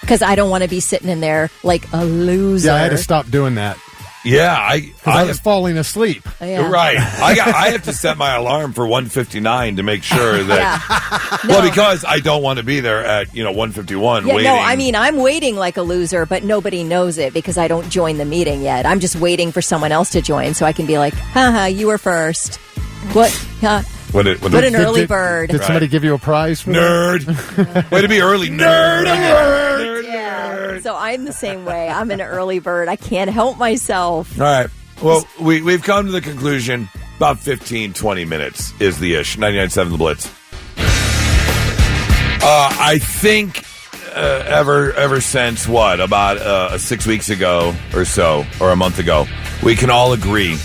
Because I don't want to be sitting in there like a loser. Yeah, I had to stop doing that. Yeah, I was falling asleep. Yeah. Right. I have to set my alarm for 1:59 to make sure that... No. Well, because I don't want to be there at 1:51 waiting. No, I mean, I'm waiting like a loser, but nobody knows it because I don't join the meeting yet. I'm just waiting for someone else to join so I can be like, haha, you were first. What? What an early bird. Did somebody give you a prize for Nerd. Way to be early, nerd. Yeah. So I'm the same way. I'm an early bird. I can't help myself. All right. Well, we've come to the conclusion about 15, 20 minutes is the ish. 99.7 The Blitz. I think ever since, about 6 weeks ago or so, or a month ago, we can all agree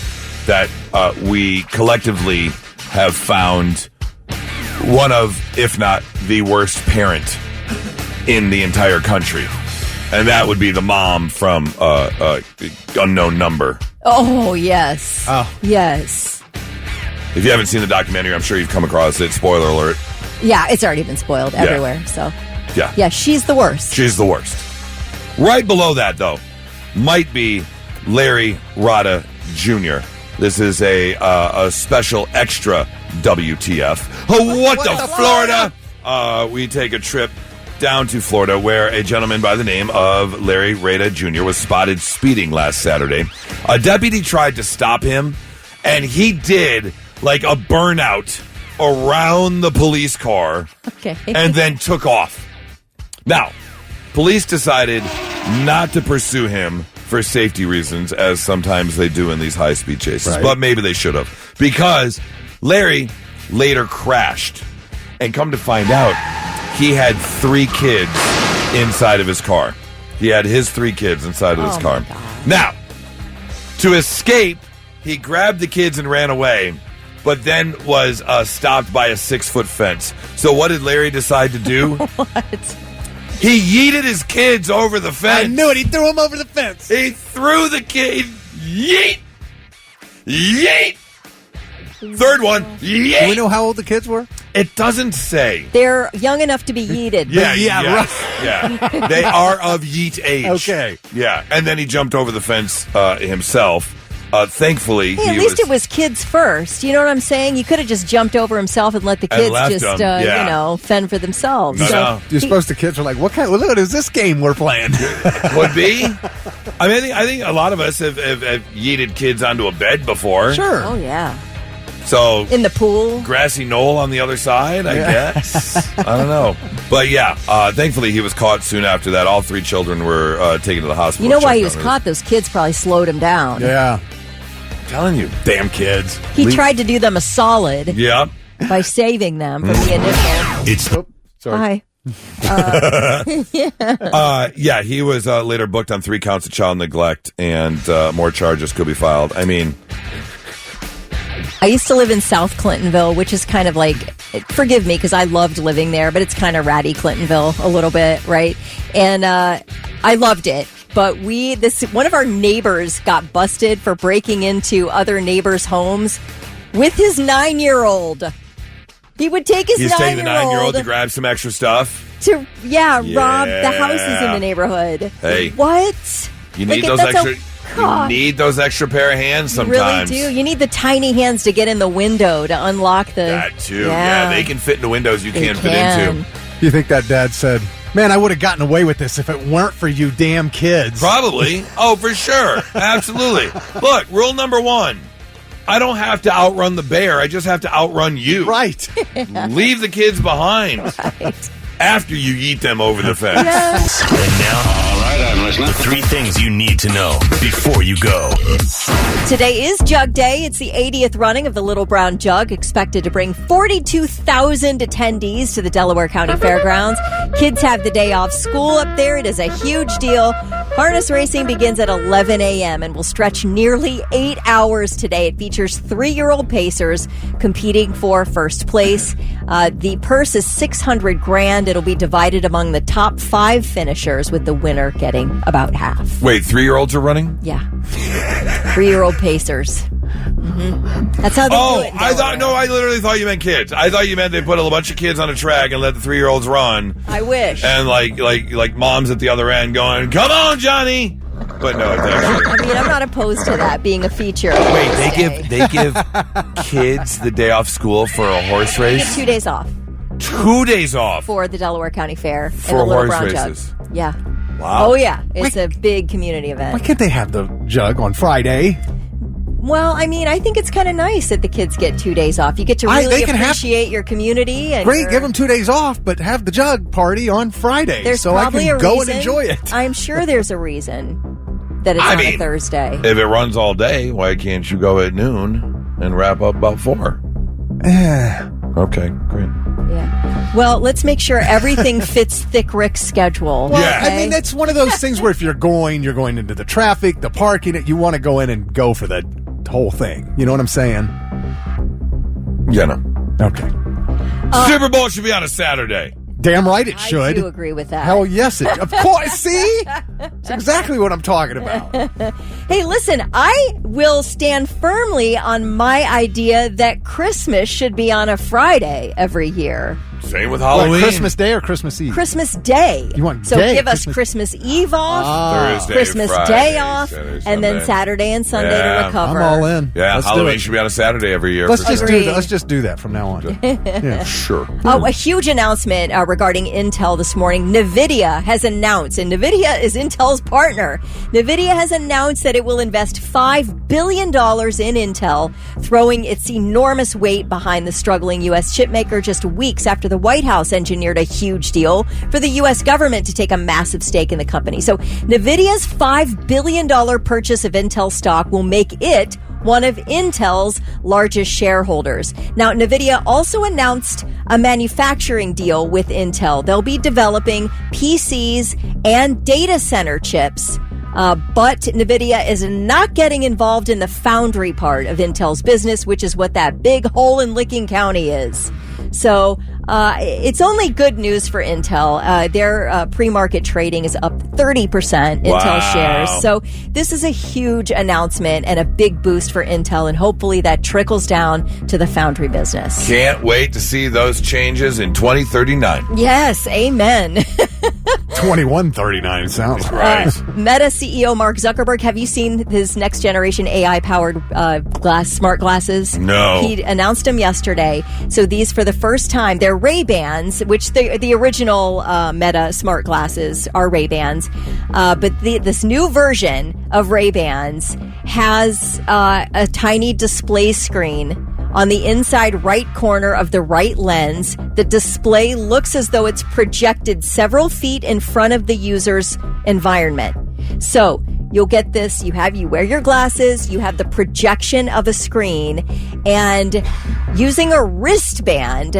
that we collectively have found one of, if not the worst parent in the entire country. And that would be the mom from Unknown Number. Oh, yes. Oh. Yes. If you haven't seen the documentary, I'm sure you've come across it. Spoiler alert. Yeah, it's already been spoiled everywhere. So, yeah, she's the worst. She's the worst. Right below that, though, might be Larry Rada Jr. This is a special extra WTF. Oh, what the Florida? We take a trip down to Florida where a gentleman by the name of Larry Rada Jr. was spotted speeding last Saturday. A deputy tried to stop him, and he did like a burnout around the police car and then took off. Now, police decided not to pursue him for safety reasons, as sometimes they do in these high-speed chases. Right. But maybe they should have. Because Larry later crashed. And come to find out, he had 3 kids inside of his car. He had his 3 kids inside of his car. Now, to escape, he grabbed the kids and ran away, but then was stopped by a 6-foot fence. So what did Larry decide to do? What? He yeeted his kids over the fence. I knew it. He threw them over the fence. He threw the kid. Yeet. Yeet. Third one. Yeet. Do we know how old the kids were? It doesn't say. They're young enough to be yeeted. Yeah. They are of yeet age. Okay. Yeah. And then he jumped over the fence himself. Thankfully, at least it was kids first. You know what I'm saying? You could have just jumped over himself and let the kids just, fend for themselves. No. You're supposed to kids are like, what look, is this game we're playing? Could be. I mean, I think a lot of us have yeeted kids onto a bed before. Sure. Oh, yeah. So in the pool, grassy knoll on the other side, I guess. I don't know, but thankfully he was caught soon after that. All 3 children were taken to the hospital. You know why he was caught? Those kids probably slowed him down. Yeah, I'm telling you, damn kids. He tried to do them a solid. Yeah, by saving them from the initial. Sorry. Hi. He was later booked on 3 counts of child neglect, and more charges could be filed. I mean, I used to live in South Clintonville, which is kind of like, forgive me because I loved living there, but it's kind of ratty Clintonville a little bit, right? And I loved it. But one of our neighbors got busted for breaking into other neighbors' homes with his 9-year-old. He would take his 9-year-old. He's taking the 9-year-old to grab some extra stuff. To rob the houses in the neighborhood. Hey. What? You need those extra... You need those extra pair of hands sometimes. You really do. You need the tiny hands to get in the window to unlock the... That too. Yeah, they can fit into windows you can't fit into. You think that dad said, man, I would have gotten away with this if it weren't for you damn kids? Probably. Oh, for sure. Absolutely. Look, rule number 1. I don't have to outrun the bear. I just have to outrun you. Right. Leave the kids behind. Right. After you yeet them over the fence. Yes. And now, all right, I'm listening. The 3 things you need to know before you go. Today is Jug Day. It's the 80th running of the Little Brown Jug, expected to bring 42,000 attendees to the Delaware County Fairgrounds. Kids have the day off school up there. It is a huge deal. Harness racing begins at 11 a.m. and will stretch nearly 8 hours today. It features 3-year-old pacers competing for first place. The purse is $600,000. It'll be divided among the top 5 finishers, with the winner getting about half. Wait, 3-year-olds are running? Yeah. 3-year-old pacers. Mm-hmm. That's how they do it. I literally thought you meant kids. I thought you meant they put a bunch of kids on a track and let the 3-year-olds run. I wish. And like moms at the other end going, "Come on, Johnny!" But no, it's actually. I mean, I'm not opposed to that being a feature. Wait, they give kids the day off school for a horse race? They get 2 days off. 2 days off for the Delaware County Fair for and the Little horse Brown races. Jug. Yeah. Wow. Oh yeah, it's a big community event. Why can't they have the jug on Friday? Well, I mean, I think it's kind of nice that the kids get 2 days off. You get to really appreciate your community. And great, give them 2 days off, but have the jug party on Friday. There's so probably I can a go reason. and enjoy it. I'm sure there's a reason that it's on a Thursday. If it runs all day, why can't you go at noon and wrap up about 4? Okay, great. Yeah. Well, let's make sure everything fits Thick Rick's schedule. Well, I mean, that's one of those things where if you're going into the traffic, the parking, you want to go in and go for the whole thing. You know what I'm saying? Yeah, no. Okay. Super Bowl should be on a Saturday. Damn right it should. I do agree with that. Hell yes, of course. See? That's exactly what I'm talking about. Hey, listen, I will stand firmly on my idea that Christmas should be on a Friday every year. Same with Halloween. Like Christmas Day or Christmas Eve? Christmas Day. You want so day? Give us Christmas Eve off, Thursday, Christmas Friday, Day off, Saturday, and then Sunday. Saturday and Sunday to recover. I'm all in. Yeah, Let's Halloween should be on a Saturday every year. Let's just do that from now on. Yeah, sure. Oh, a huge announcement regarding Intel this morning. NVIDIA has announced, and NVIDIA is Intel's partner. NVIDIA has announced that it will invest $5 billion in Intel, throwing its enormous weight behind the struggling U.S. chipmaker just weeks after the White House engineered a huge deal for the U.S. government to take a massive stake in the company. So NVIDIA's $5 billion purchase of Intel stock will make it one of Intel's largest shareholders. Now, NVIDIA also announced a manufacturing deal with Intel. They'll be developing PCs and data center chips. But NVIDIA is not getting involved in the foundry part of Intel's business, which is what that big hole in Licking County is. So It's only good news for Intel. Their pre-market trading is up 30%, Intel shares. So this is a huge announcement and a big boost for Intel, and hopefully that trickles down to the foundry business. Can't wait to see those changes in 2039. Yes, amen. 2139 sounds right. Meta CEO Mark Zuckerberg, have you seen his next generation AI-powered smart glasses? No. He announced them yesterday. So these, for the first time, they're Ray-Bans, which the original Meta smart glasses are Ray-Bans. But this new version of Ray-Bans has a tiny display screen on the inside right corner of the right lens. The display looks as though it's projected several feet in front of the user's environment. So you'll get this, you wear your glasses, you have the projection of a screen, and using a wristband,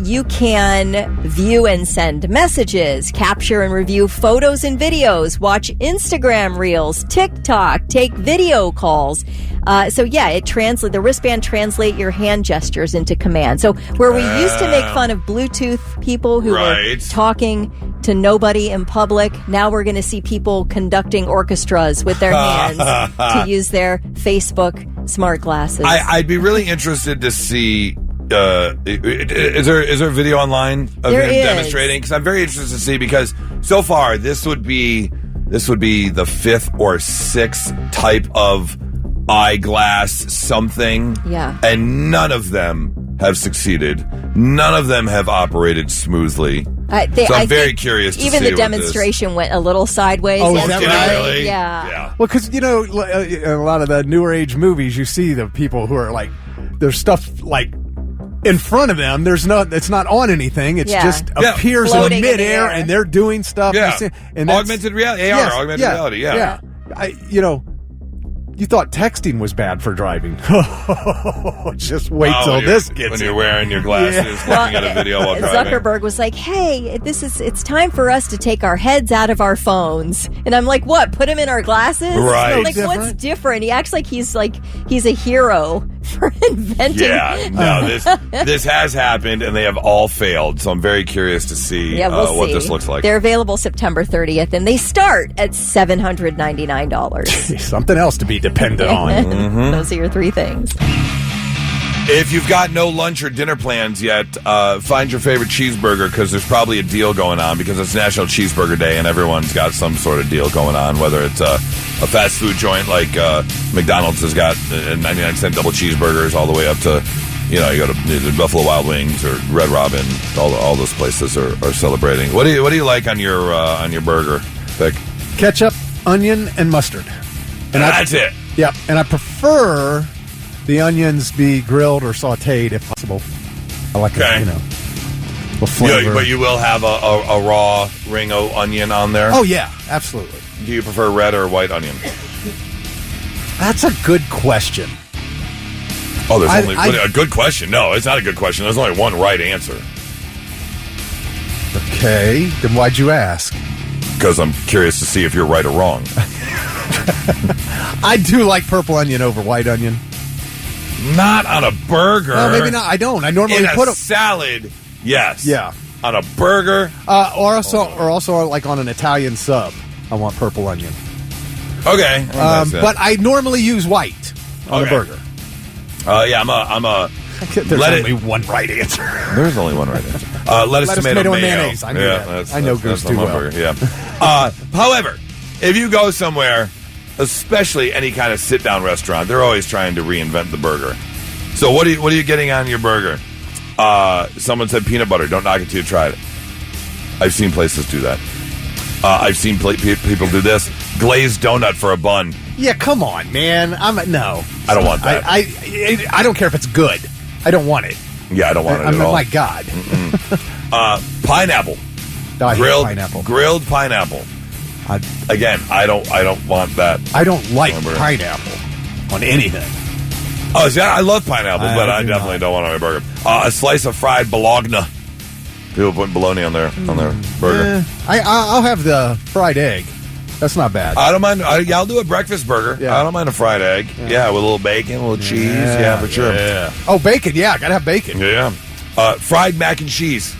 you can view and send messages, capture and review photos and videos, watch Instagram Reels, TikTok, take video calls. The wristband translate your hand gestures into commands. So where we used to make fun of Bluetooth people who were talking to nobody in public, now we're going to see people conducting orchestras with their hands to use their Facebook smart glasses. I'd be really interested to see. Is there a video online of him demonstrating? Because I'm very interested to see, because so far this would be the fifth or sixth type of eyeglass something. Yeah. And none of them have succeeded. None of them have operated smoothly. So I'm very curious to see even the demonstration went a little sideways. Oh, is that right? Really? Yeah. Well, because, in a lot of the newer age movies, you see the people who are like, there's stuff like in front of them. It's not on anything. It just appears in the midair, and they're doing stuff. Yeah. And augmented reality. AR, augmented reality. Yeah. You thought texting was bad for driving. Just wait till this gets when you're wearing your glasses, looking at a video while driving. Zuckerberg was like, "Hey, it's time for us to take our heads out of our phones." And I'm like, "What? Put them in our glasses?" Right. I'm like, what's different? He acts like he's a hero for inventing. Yeah, no, this has happened, and they have all failed. So I'm very curious to see what this looks like. They're available September 30th, and they start at $799. Something else to be dependent on. Mm-hmm. Those are your three things. If you've got no lunch or dinner plans yet, find your favorite cheeseburger, because there's probably a deal going on, because it's National Cheeseburger Day and everyone's got some sort of deal going on, whether it's a fast food joint like McDonald's has got 99-cent double cheeseburgers all the way up to, you go to the Buffalo Wild Wings or Red Robin. All those places are celebrating. What do you like on your burger, Vic? Ketchup, onion, and mustard. And that's it. Yep, and I prefer the onions be grilled or sautéed if possible. I like the flavor. But you will have a raw Ringo onion on there? Oh, yeah, absolutely. Do you prefer red or white onion? That's a good question. Oh, there's only a good question. No, it's not a good question. There's only one right answer. Okay, then why'd you ask? Because I'm curious to see if you're right or wrong. I do like purple onion over white onion. Not on a burger. No, maybe not. I don't. I normally put a salad. Yes. Yeah. On a burger. Or also like on an Italian sub. I want purple onion. Okay. But I normally use white on a burger. I'm a. There's only one right answer. There's only one right answer. Lettuce, tomato, and mayonnaise. I knew that. I know Goose too well. Burger, yeah. However, if you go somewhere, especially any kind of sit-down restaurant, they're always trying to reinvent the burger. So what are you getting on your burger? Someone said peanut butter. Don't knock it till you tried it. I've seen places do that. I've seen people do this. Glazed donut for a bun. Yeah, come on, man. No. I don't want that. I don't care if it's good. I don't want it. Yeah, I don't want it at all. My God. Pineapple. I hate pineapple. Grilled pineapple. Again, I don't want that. I don't like pineapple on anything. Oh, yeah, I love pineapple, but I definitely don't want it on my burger. A slice of fried bologna. People putting bologna on their burger. I'll have the fried egg. That's not bad. I don't mind. I'll do a breakfast burger. Yeah. I don't mind a fried egg. Yeah, with a little bacon, a little cheese. Yeah, for sure. Yeah. Oh, bacon. Yeah, gotta have bacon. Yeah. Fried mac and cheese.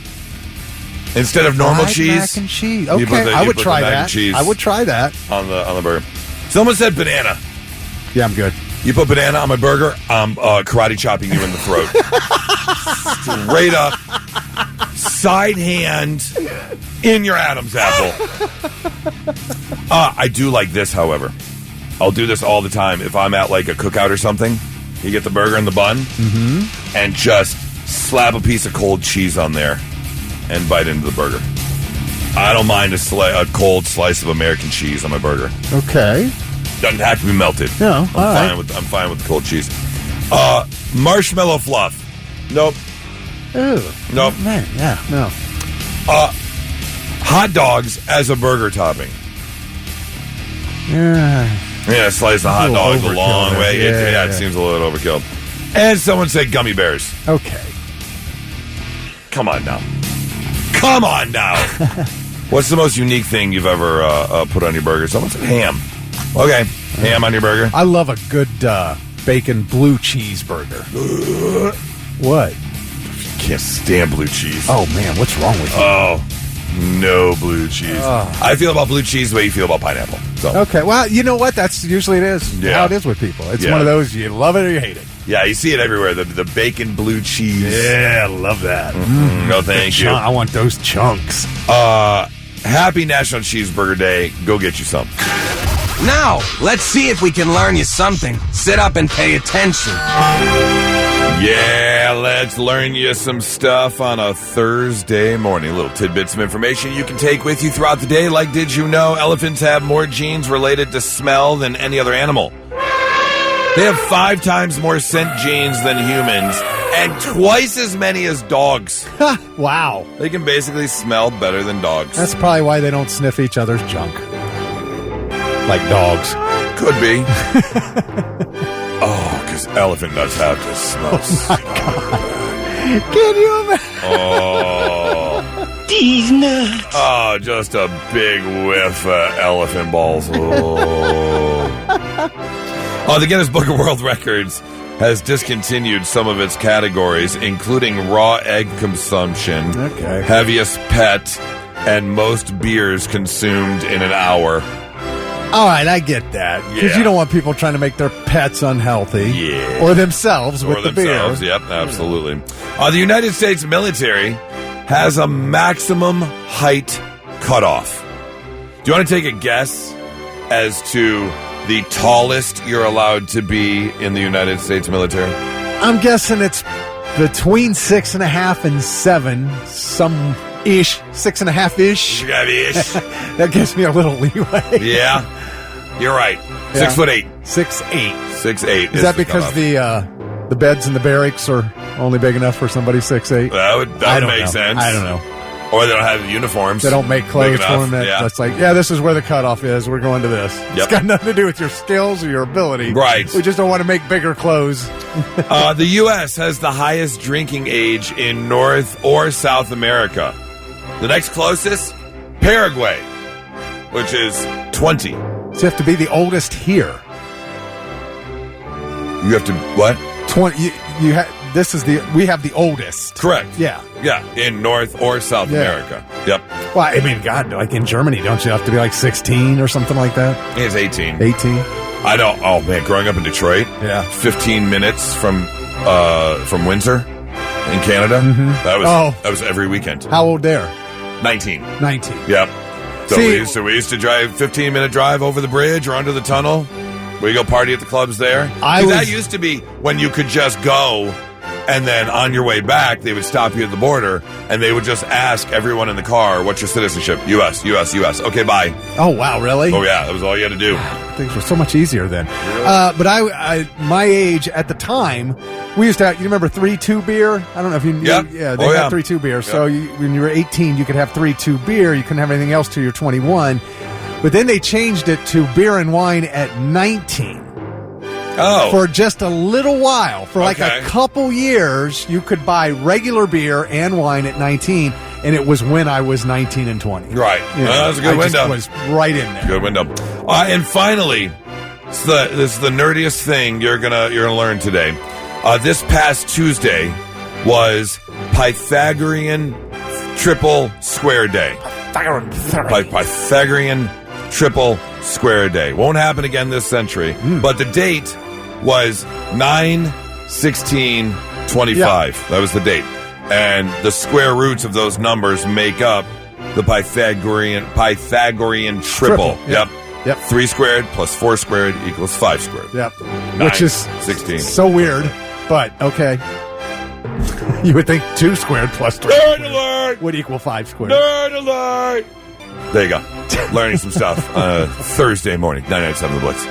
Instead of normal Fried cheese. mac and cheese. Okay, I would try that. I would try that. On the burger. Someone said banana. Yeah, I'm good. You put banana on my burger, I'm karate chopping you in the throat. Straight up. Side hand in your Adam's apple. I do like this, however. I'll do this all the time. If I'm at like a cookout or something, you get the burger and the bun, and just slap a piece of cold cheese on there and bite into the burger. I don't mind a cold slice of American cheese on my burger. Okay. Doesn't have to be melted. No, I'm fine with the cold cheese. Marshmallow fluff. Nope. Ew. Nope. Man, yeah, no. Hot dogs as a burger topping. Yeah, slice the hot dog the long way. It seems a little overkill. And someone said gummy bears. Okay. Come on now. What's the most unique thing you've ever put on your burger? Someone said ham. Okay, ham on your burger. I love a good bacon blue cheeseburger. What? Can't stand blue cheese. Oh, man, what's wrong with you? Oh, no blue cheese. I feel about blue cheese the way you feel about pineapple. So. Okay, well, you know what? That's usually it is. Yeah. How it is with people. It's one of those, you love it or you hate it. Yeah, you see it everywhere. The bacon blue cheese. Yeah, I love that. No, thank you. I want those chunks. Happy National Cheeseburger Day. Go get you some. Now, let's see if we can learn you something. Sit up and pay attention. Yeah, let's learn you some stuff on a Thursday morning. Little tidbits of information you can take with you throughout the day. Like, did you know elephants have more genes related to smell than any other animal? They have 5 times more scent genes than humans and twice as many as dogs. Wow. They can basically smell better than dogs. That's probably why they don't sniff each other's junk. Like dogs. Could be. Oh, because elephant nuts have to smell so bad. Can you imagine? Oh. These nuts. Oh, just a big whiff of elephant balls. Oh, the Guinness Book of World Records has discontinued some of its categories, including raw egg consumption, heaviest pet, and most beers consumed in an hour. All right, I get that. Because you don't want people trying to make their pets unhealthy. Yeah. Or themselves with the beer. Yep, absolutely. The United States military has a maximum height cutoff. Do you want to take a guess as to the tallest you're allowed to be in the United States military? I'm guessing it's between 6.5 and 7, some ish, 6.5-ish. That gives me a little leeway. Yeah, you're right. 6'8". 6'8". 6'8". Is that because the beds in the barracks are only big enough for somebody 6'8"? That would make sense. I don't know. Or they don't have uniforms. They don't make clothes for them. That's like, this is where the cutoff is. We're going to this. It's got nothing to do with your skills or your ability. Right. We just don't want to make bigger clothes. The U.S. has the highest drinking age in North or South America. The next closest, Paraguay, which is 20. So you have to be the oldest here. You have to, what? 20. We have the oldest. Correct. Yeah. Yeah, in North or South America. Yep. Well, I mean, God, like in Germany, don't you have to be like 16 or something like that? It's 18. 18? I know. Oh, man, growing up in Detroit, 15 minutes from Windsor in Canada, that was every weekend. How old there? 19. 19. Yep. So we used to drive 15-minute drive over the bridge or under the tunnel. We go party at the clubs there. That used to be when you could just go, and then on your way back, they would stop you at the border, and they would just ask everyone in the car, what's your citizenship? U.S., U.S., U.S. Okay, bye. Oh, wow, really? Oh, yeah, that was all you had to do. Things were so much easier then. But my age at the time, we used to have, you remember 3-2 beer? I don't know if you knew. Yeah, they had 3-2 beer. So when you were 18, you could have 3-2 beer. You couldn't have anything else till you're 21. But then they changed it to beer and wine at 19. Oh. For just a little while. For like a couple years, you could buy regular beer and wine at 19, and it was when I was 19 and 20. Right. That was a good window. I was right in there. Good window. And finally, this is the nerdiest thing you're gonna learn today. This past Tuesday, was Pythagorean triple square day. Pythagorean triple square day. Won't happen again this century, but the date was 9/16/25. Yeah. That was the date. And the square roots of those numbers make up the Pythagorean triple. Yep. 3 squared plus 4 squared equals 5 squared. Yep. 9, Which is 16. so weird, but okay. You would think 2 squared plus 3 Nerd alert! would equal 5 squared. Nerd alert! There you go. Learning some stuff on a Thursday morning. 997 The Blitz.